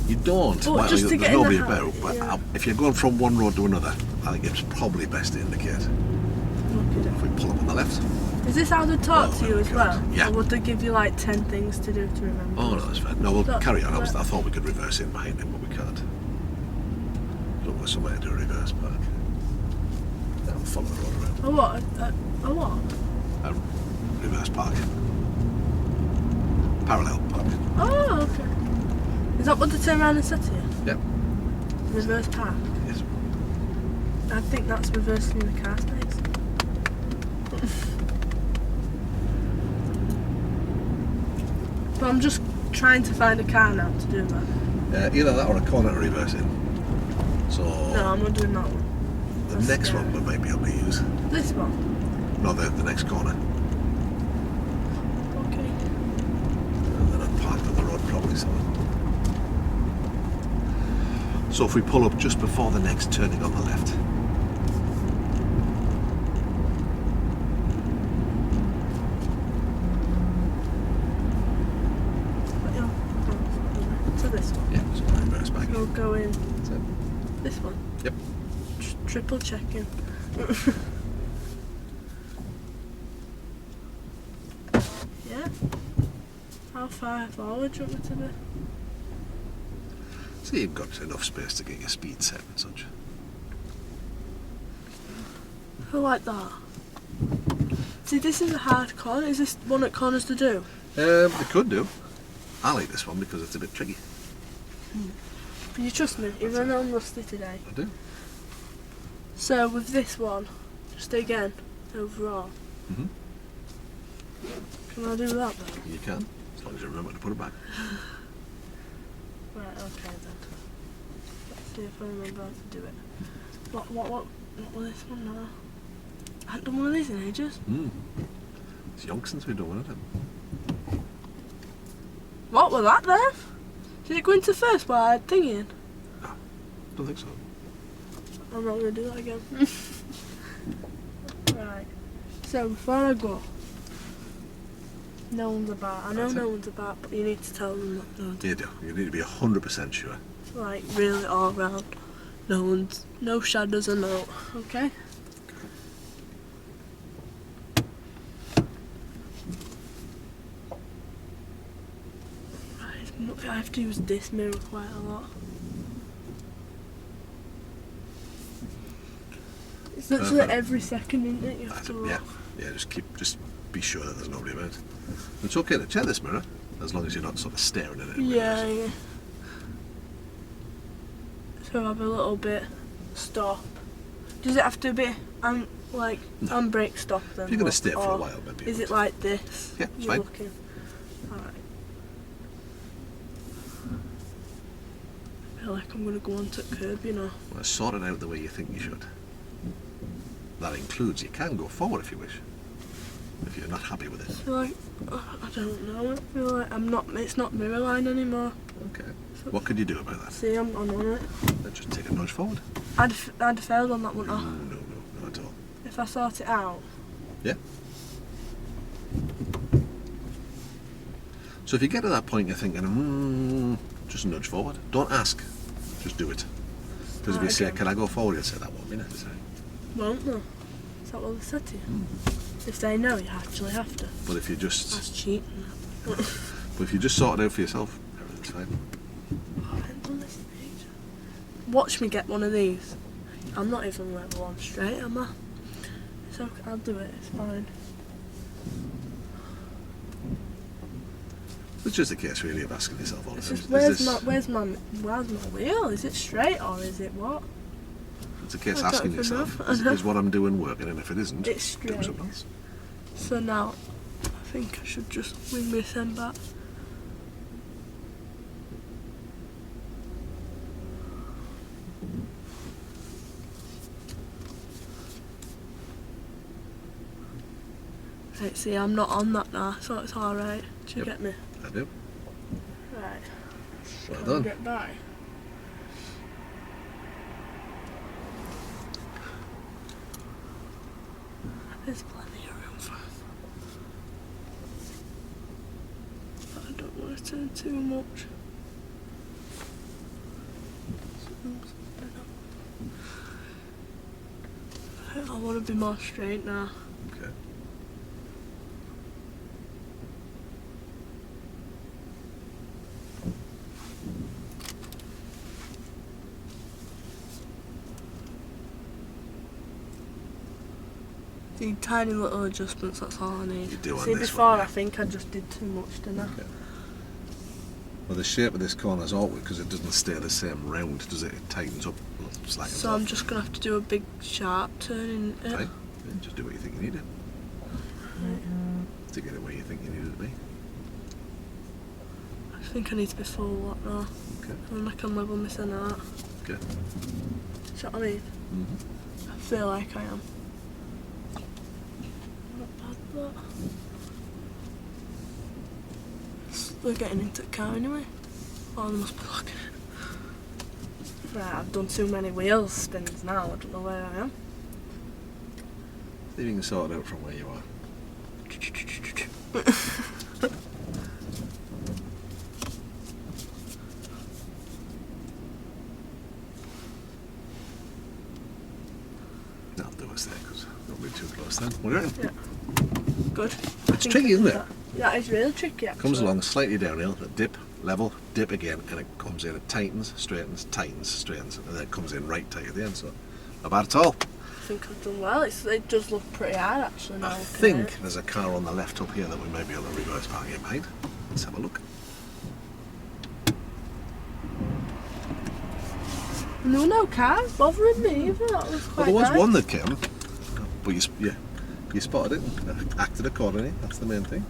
You don't. But just to there's get in the nobody habit, about, but yeah. if you're going from one road to another, I think it's probably best to indicate. If we pull up on the left. Is this how they talk Oh, to you my as God. well? Yeah. Or would they give you like 10 things to do to remember? Oh no, that's fine. No, we'll Look, carry on. I look. thought we could reverse in behind him, but we can't. Look for somewhere to do a reverse park. Then we'll follow the road around. A what? A what? A reverse park. Parallel park. Oh, okay. Is that what they turn around and said to you? Yep. Reverse park? Yes. I think that's reversing in the car space. But I'm just trying to find a car now to do that. Either that or a corner to reverse in. So No, I'm not doing that one. the that's next scary. one we might be able to use. This one? No, the next corner. Okay. And then I've parked on the road properly. So if we pull up just before the next turning on the left. To this one. Yeah, so reverse back. We'll go in. That's it. This one? Yep. Triple checking. Yeah. How far forward do you want me to be? So you've got enough space to get your speed set and such. I like that. See, this is a hard corner. Is this one at corners to do? They could do. I like this one because it's a bit tricky. Can you trust me? Even though I'm rusty today. I do. So with this one, just again, overall. Mhm. Can I do that then? You can, as long as you remember to put it back. Right, okay then. Let's see if I remember how to do it. What was this one now? I haven't done one of these in ages. It's young since we've done one of them. What was that then? Did it go into first while I had thinking? Don't think so. I'm not going to do that again. Right. So before I go, no one's about. I know That's it. no one's about, but you need to tell them that no one's You do. You need to be 100% sure. like really all round. No shadows or no. Okay? Right, I have to use this mirror quite a lot. It's literally Perfect. every second, isn't it? You have That's to it, look. yeah. Just be sure that there's nobody about. It's okay to check this mirror, as long as you're not sort of staring at it. Yeah, yeah. So have a little bit stop. Does it have to be like No. handbrake stop then? If you're going to look, stay for or a while, maybe. Is it like this? Yeah, it's You're fine. looking. Alright. I feel like I'm gonna go onto curb, you know. Well, sort it out the way you think you should. That includes you can go forward if you wish, if you're not happy with I it. feel like I don't know. I feel like I'm not. It's not mirror line anymore. Okay. What could you do about that? See, I'm on it. Then just take a nudge forward. I'd failed on that one. No, Oh, no, not at all. if I sort it out. Yeah. So if you get to that point, you're thinking, just nudge forward. Don't ask. Just do it. Because if you Right, say, okay. can I go forward? You'll say, that won't be necessary. Won't no. Is that what they said to you? If they know, you actually have to. But if you just, That's cheating. but if you just sort it out for yourself, everything's fine. Oh, I haven't done this in ages. Watch me get one of these. I'm not even level 1 straight, am I? It's okay, I'll do it, it's fine. It's just a case really of asking yourself all the It's time. just, Is where's my wheel? Is it straight or is it what? It's a case I don't asking even yourself, know. is what I'm doing working? And if it isn't, It's do straight. something else. So now, I think I should just wing this end back. Right, see, I'm not on that now, so it's alright. Do you Yep. get me? I do. Right. Well Can done. we get by? There's plenty of room for us. But I don't want to turn too much. I want to be more straight now. Okay. The tiny little adjustments, that's all I need. You do on See, this before one, yeah. I think I just did too much, didn't I? Okay. Well, the shape of this corner is awkward because it doesn't stay the same round, does it? It tightens up, slackens So off. I'm just going to have to do a big sharp turn in it. Fine. Yeah, just do what you think you need it. To get it where you think you need it to be. I think I need to be full lot now. Okay. And then I can level this in out. Okay. See what I mean? Mm-hmm. I feel like I am. Not bad, but... We're getting into the car anyway. Oh, they must be looking. Right, I've done too many wheel spins now. I don't know where I am. See if you can sort it out from where you are. That'll do us there because not be too close then. What do you reckon? Yeah. Good. It's tricky, isn't it? That is really tricky, actually. Comes along slightly downhill, a dip, level, dip again, and it comes in, it tightens, straightens, and then it comes in right tight at the end, so not bad at all. I think I've done well. It does look pretty hard, actually, now. I think there's a car on the left up here that we may be able to reverse park in behind. Let's have a look. There were no cars bothering me either. That was quite Well, there was nice. one that came, but you spotted it, acted accordingly, that's the main thing.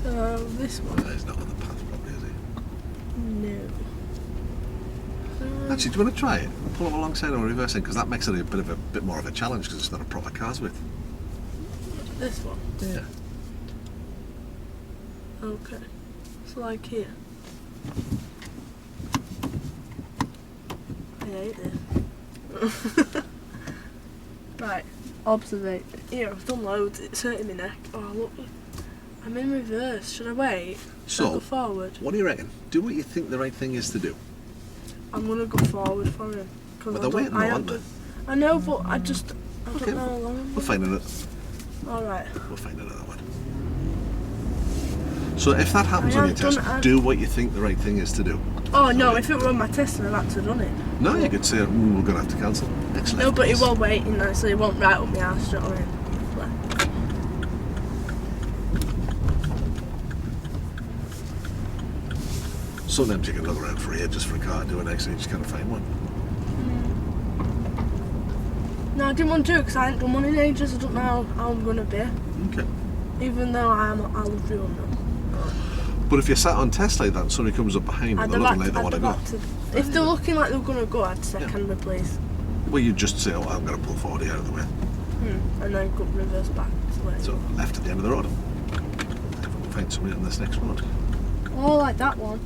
So, this one. He's not on the path properly, is he? No. Actually, do you want to try it? Pull up alongside and reversing, because that makes it a bit more of a challenge, because it's not a proper car's width. This one? Yeah. Okay. So, like here. I hate this. Right. Observate. Here, I've done loads. It's hurting my neck. Oh, look. I'm in reverse. Should I wait? Should I So, go forward? what do you reckon? Do what you think the right thing is to do. I'm gonna go forward for him. But they're waiting, aren't they? I know, but I don't know how long. We'll find another. Alright. We'll find another one. So if that happens I on your have test, done- do what you think the right thing is to do. Oh no, if it were on my test then I'd have to done it. No, you could say, we're going to have to cancel. Excellent. No, but it won't wait, you know, so it won't right up my arse, do you know what I mean? Sometimes you can look around for ages for a car, do an accident, you just can't find one. No, I didn't want to do it because I hadn't done one in ages. I don't know how I'm going to be. Okay. Even though I love doing them. But if you're sat on test like that and somebody comes up behind and they're looking like they want to go, If they're looking like they're going to go, I'd say, Yeah. can we please? well, you just say, oh, I'm going to pull forward here out of the way. And then go reverse back to where So, left at the end of the road. We'll find somebody on this next road. Oh, like that one.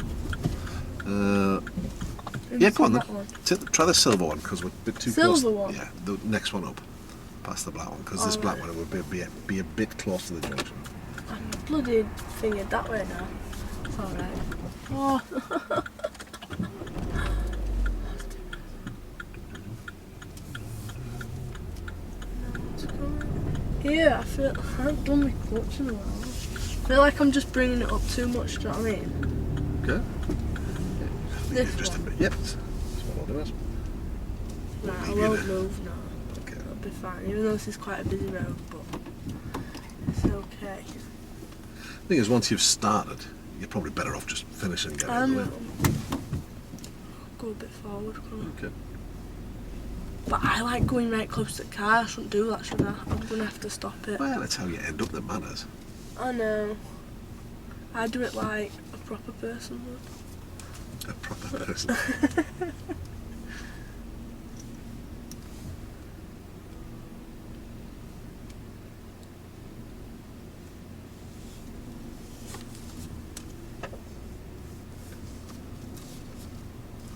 Yeah, go on then. That one. Try the silver one because we're a bit too Silver close. one? Yeah, the next one up. Past the black one because this black one would be a bit close to the junction. I'm bloody fingered that way now. It's alright. Oh. Yeah, I haven't done my clutch in a while. I feel like I'm just bringing it up too much, do you know what I mean? Okay. This Just a one. bit. Yep. That's what I'll do is. Nah, I Leave you won't there. move now. Okay. It'll be fine, even though this is quite a busy road, but it's okay. The thing is, once you've started, you're probably better off just finishing and getting out of the way. Go a bit forward, come on. Okay. But I like going right close to the car. I shouldn't do that, should I? I'm gonna have to stop it. Well, that's how you end up that matters. I know. I do it like a proper person would. A proper person.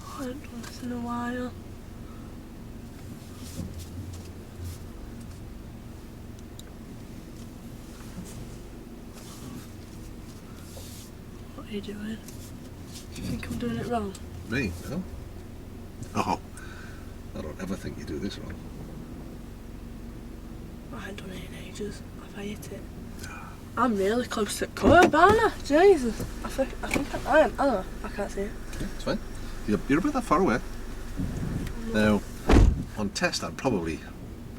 I haven't done this in a while. What are you doing? Do you think I'm doing it wrong? Me? No? Oh. I don't ever think you do this wrong. I haven't done it in ages. I've hate it. I'm really close to the curb, aren't I? Jesus. I think I am. Oh, I can't see it. Okay, it's fine. You're about that far away. Now, on test, I'd probably...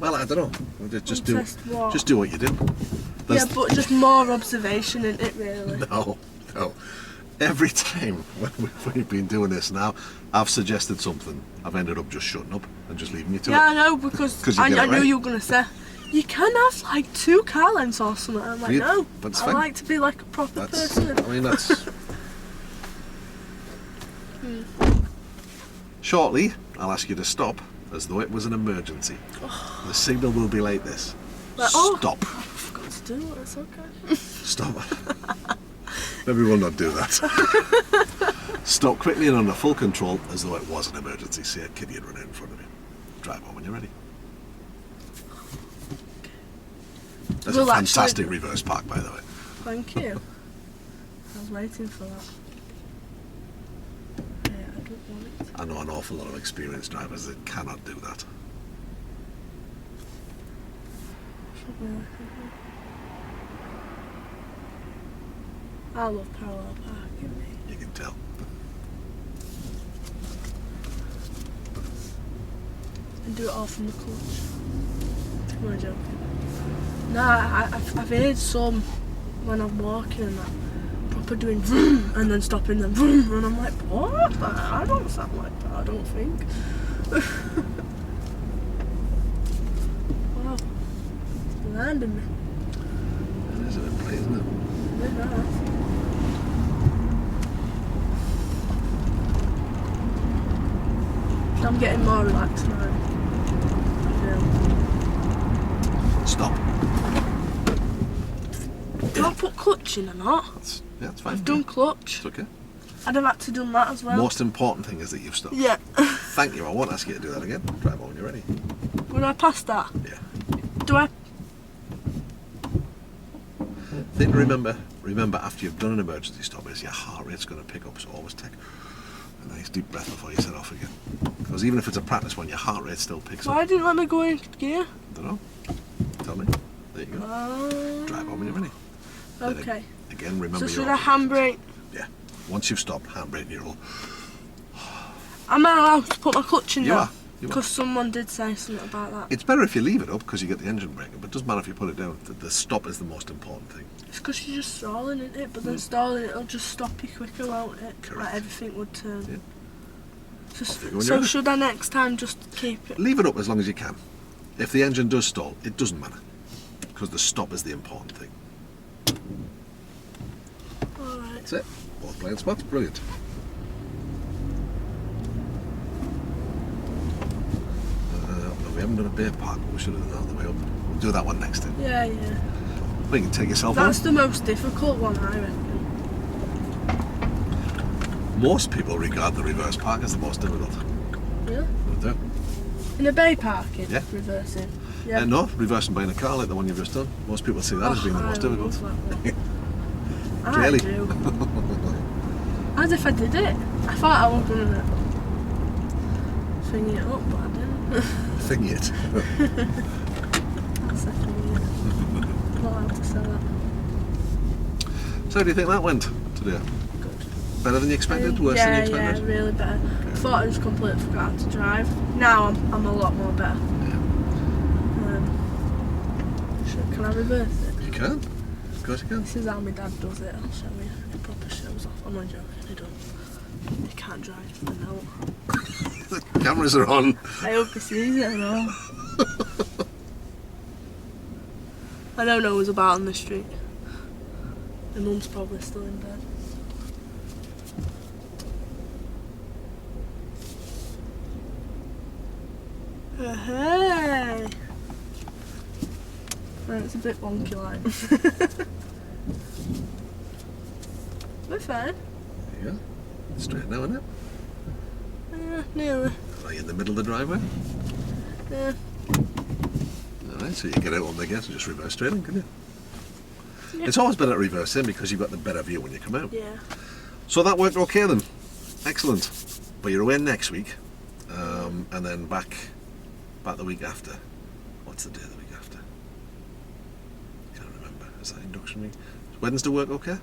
Well, I don't know. Just On test what? Just do what you did. Yeah, but just more observation, isn't it, really? No. Every time when we've been doing this now, I've suggested something. I've ended up just shutting up and just leaving you to it. Yeah, I know, because 'Cause you I get it knew right. you were going to say, you can have like 2 car lengths or something. I'm like, Yeah, no, but it's I fine. like to be like a proper person. I mean, that's... Shortly, I'll ask you to stop, as though it was an emergency. The signal will be like this. Like, oh. Stop. I forgot to do it, it's okay. Stop. Maybe we'll not do that. Stop quickly and under full control, as though it was an emergency. See a kiddie run in front of you. Drive on when you're ready. That's We'll a actually- fantastic reverse park, by the way. Thank you. I was waiting for that. Yeah, I don't want it. I know an awful lot of experienced drivers that cannot do that. I love parallel parking, mate. You can tell. And do it all from the clutch. Am I joking? No, I've heard some when I'm walking and that, proper doing vroom and then stopping them vroom, and I'm like, what? I don't sound like that, I don't think. Wow, it's landing me. It is a bit bright, isn't it? Yeah. I'm getting more relaxed now. Stop. Do I put clutch in or not? Yeah, it's fine. I've done clutch. It's okay. I'd have had to done that as well. Most important thing is that you've stopped. Yeah. Thank you. I won't ask you to do that again. Drive on when you're ready. When I pass that, Yeah. do I? Thing to remember after you've done an emergency stop is your heart rate's going to pick up, so always take a nice deep breath before you set off again. Because even if it's a practice one, your heart rate still picks up. Why didn't let me go in gear? Don't know. Tell me. There you go. Drive on when you're ready. Then Okay. Again, remember So your should I handbrake? Yeah. Once you've stopped, handbrake neutral. Am I allowed to put my clutch in You now? are. You are. Because someone did say something about that. It's better if you leave it up because you get the engine braking, but it doesn't matter if you put it down. The stop is the most important thing. It's because you're just stalling, isn't it? But then stalling it'll just stop you quicker, won't it? Correct. Like everything would turn. Yeah. So, Off you go when you're so ready. should I next time just keep it? Leave it up as long as you can. If the engine does stall, it doesn't matter because the stop is the important thing. Alright. That's it. Both blind spots, brilliant. No, we haven't done a bay park, but we should have done that on the way up. We'll do that one next time. Yeah, yeah. Well, you can take yourself That's home. the most difficult one, I reckon. Most people regard the reverse park as the most difficult. Yeah. They do. In a bay parking? Yeah. Reversing? Yeah. No, reversing by in a car like the one you've just done. Most people see that as being the most difficult. I Clearly. do. As if I did it. I thought I was going to thingy it up, but I didn't. Thing it. That's a thingy it. I'm not allowed to say that. So how do you think that went today? Good. Better than you expected? Worse than you expected? Yeah, really better. I thought I just completely forgot to drive. Now I'm a lot more better. Can I reverse it? You can. Of course you can. This is how my dad does it. I'll show you. It proper shows off. I'm not joking. He don't. He can't drive for no. The cameras are on. I hope he sees it and all. I don't know who's about on the street. My mum's probably still in bed. Hey! Right, it's a bit wonky like. We're fine. There you go. Straight now, isn't it? Yeah, nearly. Are you in the middle of the driveway? Yeah. Alright, so you get out on the gas and just reverse straight in, can you? Yeah. It's always better to reverse in because you've got the better view when you come out. Yeah. So that worked okay then. Excellent. But you're away next week, and then back the week after. What's the day of the week after? Can't remember. Is that induction week? Wednesday work okay?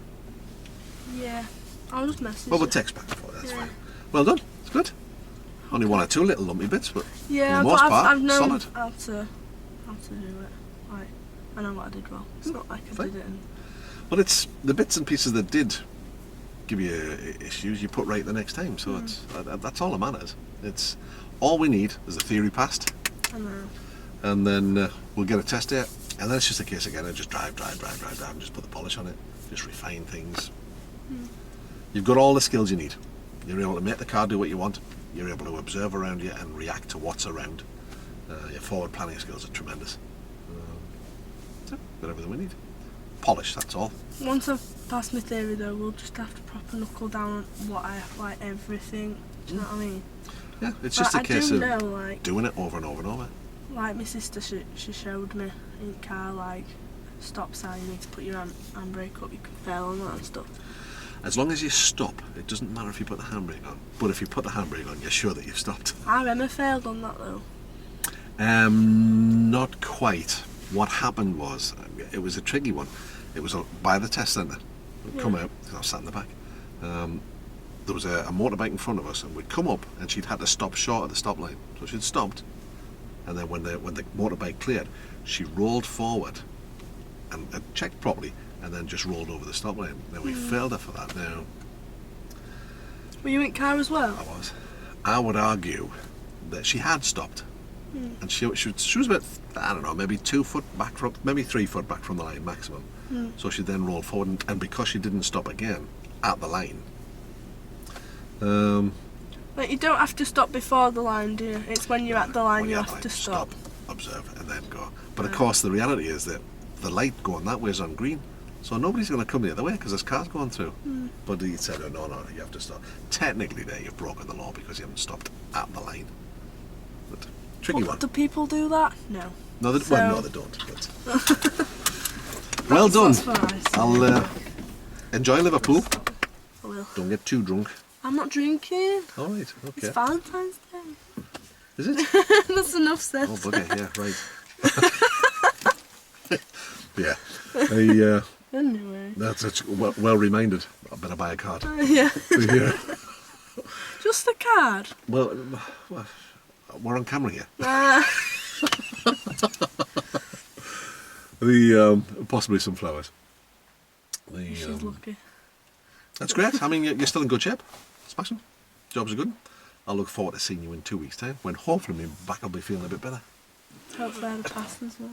Yeah. I'll just message Well, we'll you. text back before, that's Yeah. fine. Well done, it's good. Only one or two little lumpy bits, but Yeah, for the but most part, I've known solid. how to do it. Like, I know what I did well. It's not like I Fine. did it and Well, it's the bits and pieces that did give you issues, you put right the next time, so it's that's all that matters. It's all we need is the theory passed, I know. and then we'll get a test date, and then it's just a case again of just drive, and just put the polish on it, just refine things. You've got all the skills you need. You're able to make the car do what you want. You're able to observe around you and react to what's around. Your forward planning skills are tremendous. So, got everything we need. Polish, that's all. Once I've passed my theory though, we'll just have to proper knuckle down on what I like everything. Do you know what I mean? Yeah, it's just a case I of do know, like doing it over and over and over. my sister, she showed me in the car, like, stop sign, you need to put your handbrake up, you can fail on that and stuff. As long as you stop, it doesn't matter if you put the handbrake on. But if you put the handbrake on, you're sure that you've stopped. Our Emma failed on that though. Not quite. What happened was, it was a tricky one. It was by the test centre. We'd come out, I was sat in the back. There was a motorbike in front of us, and we'd come up, and she'd had to stop short of the stop line. So she'd stopped, and then when the motorbike cleared, she rolled forward and checked properly, and then just rolled over the stop line. Now we failed her for that. Now, Were you in car as well? I was. I would argue that she had stopped, and she was about, I don't know, maybe 2 foot back from, maybe 3 foot back from the line maximum. So she then rolled forward, and because she didn't stop again at the line. Like, you don't have to stop before the line, do you? It's when you're at the line When you you're have at to the line, stop. observe, and then go. But of course, the reality is that the light going that way is on green, so nobody's going to come the other way because there's cars going through. But he said, oh, no, you have to stop. Technically, there you've broken the law because you haven't stopped at the line. But tricky one. Do people do that? No. No, So- well, no, they don't. But well done. That's what I say. I'll enjoy Liverpool. I will. Don't get too drunk. I'm not drinking. All right, It's okay. Valentine's Day. Is it? That's enough said. Oh, bugger, yeah, right. Yeah. Anyway. That's well reminded. I better buy a card. Yeah. Yeah. Just the card. Well, we're on camera here. Possibly some flowers. She's lucky. That's great. I mean, you're still in good shape. Smashing. Jobs are good. I look forward to seeing you in 2 weeks' time, when hopefully my back will be feeling a bit better. Hopefully I have a pass as well.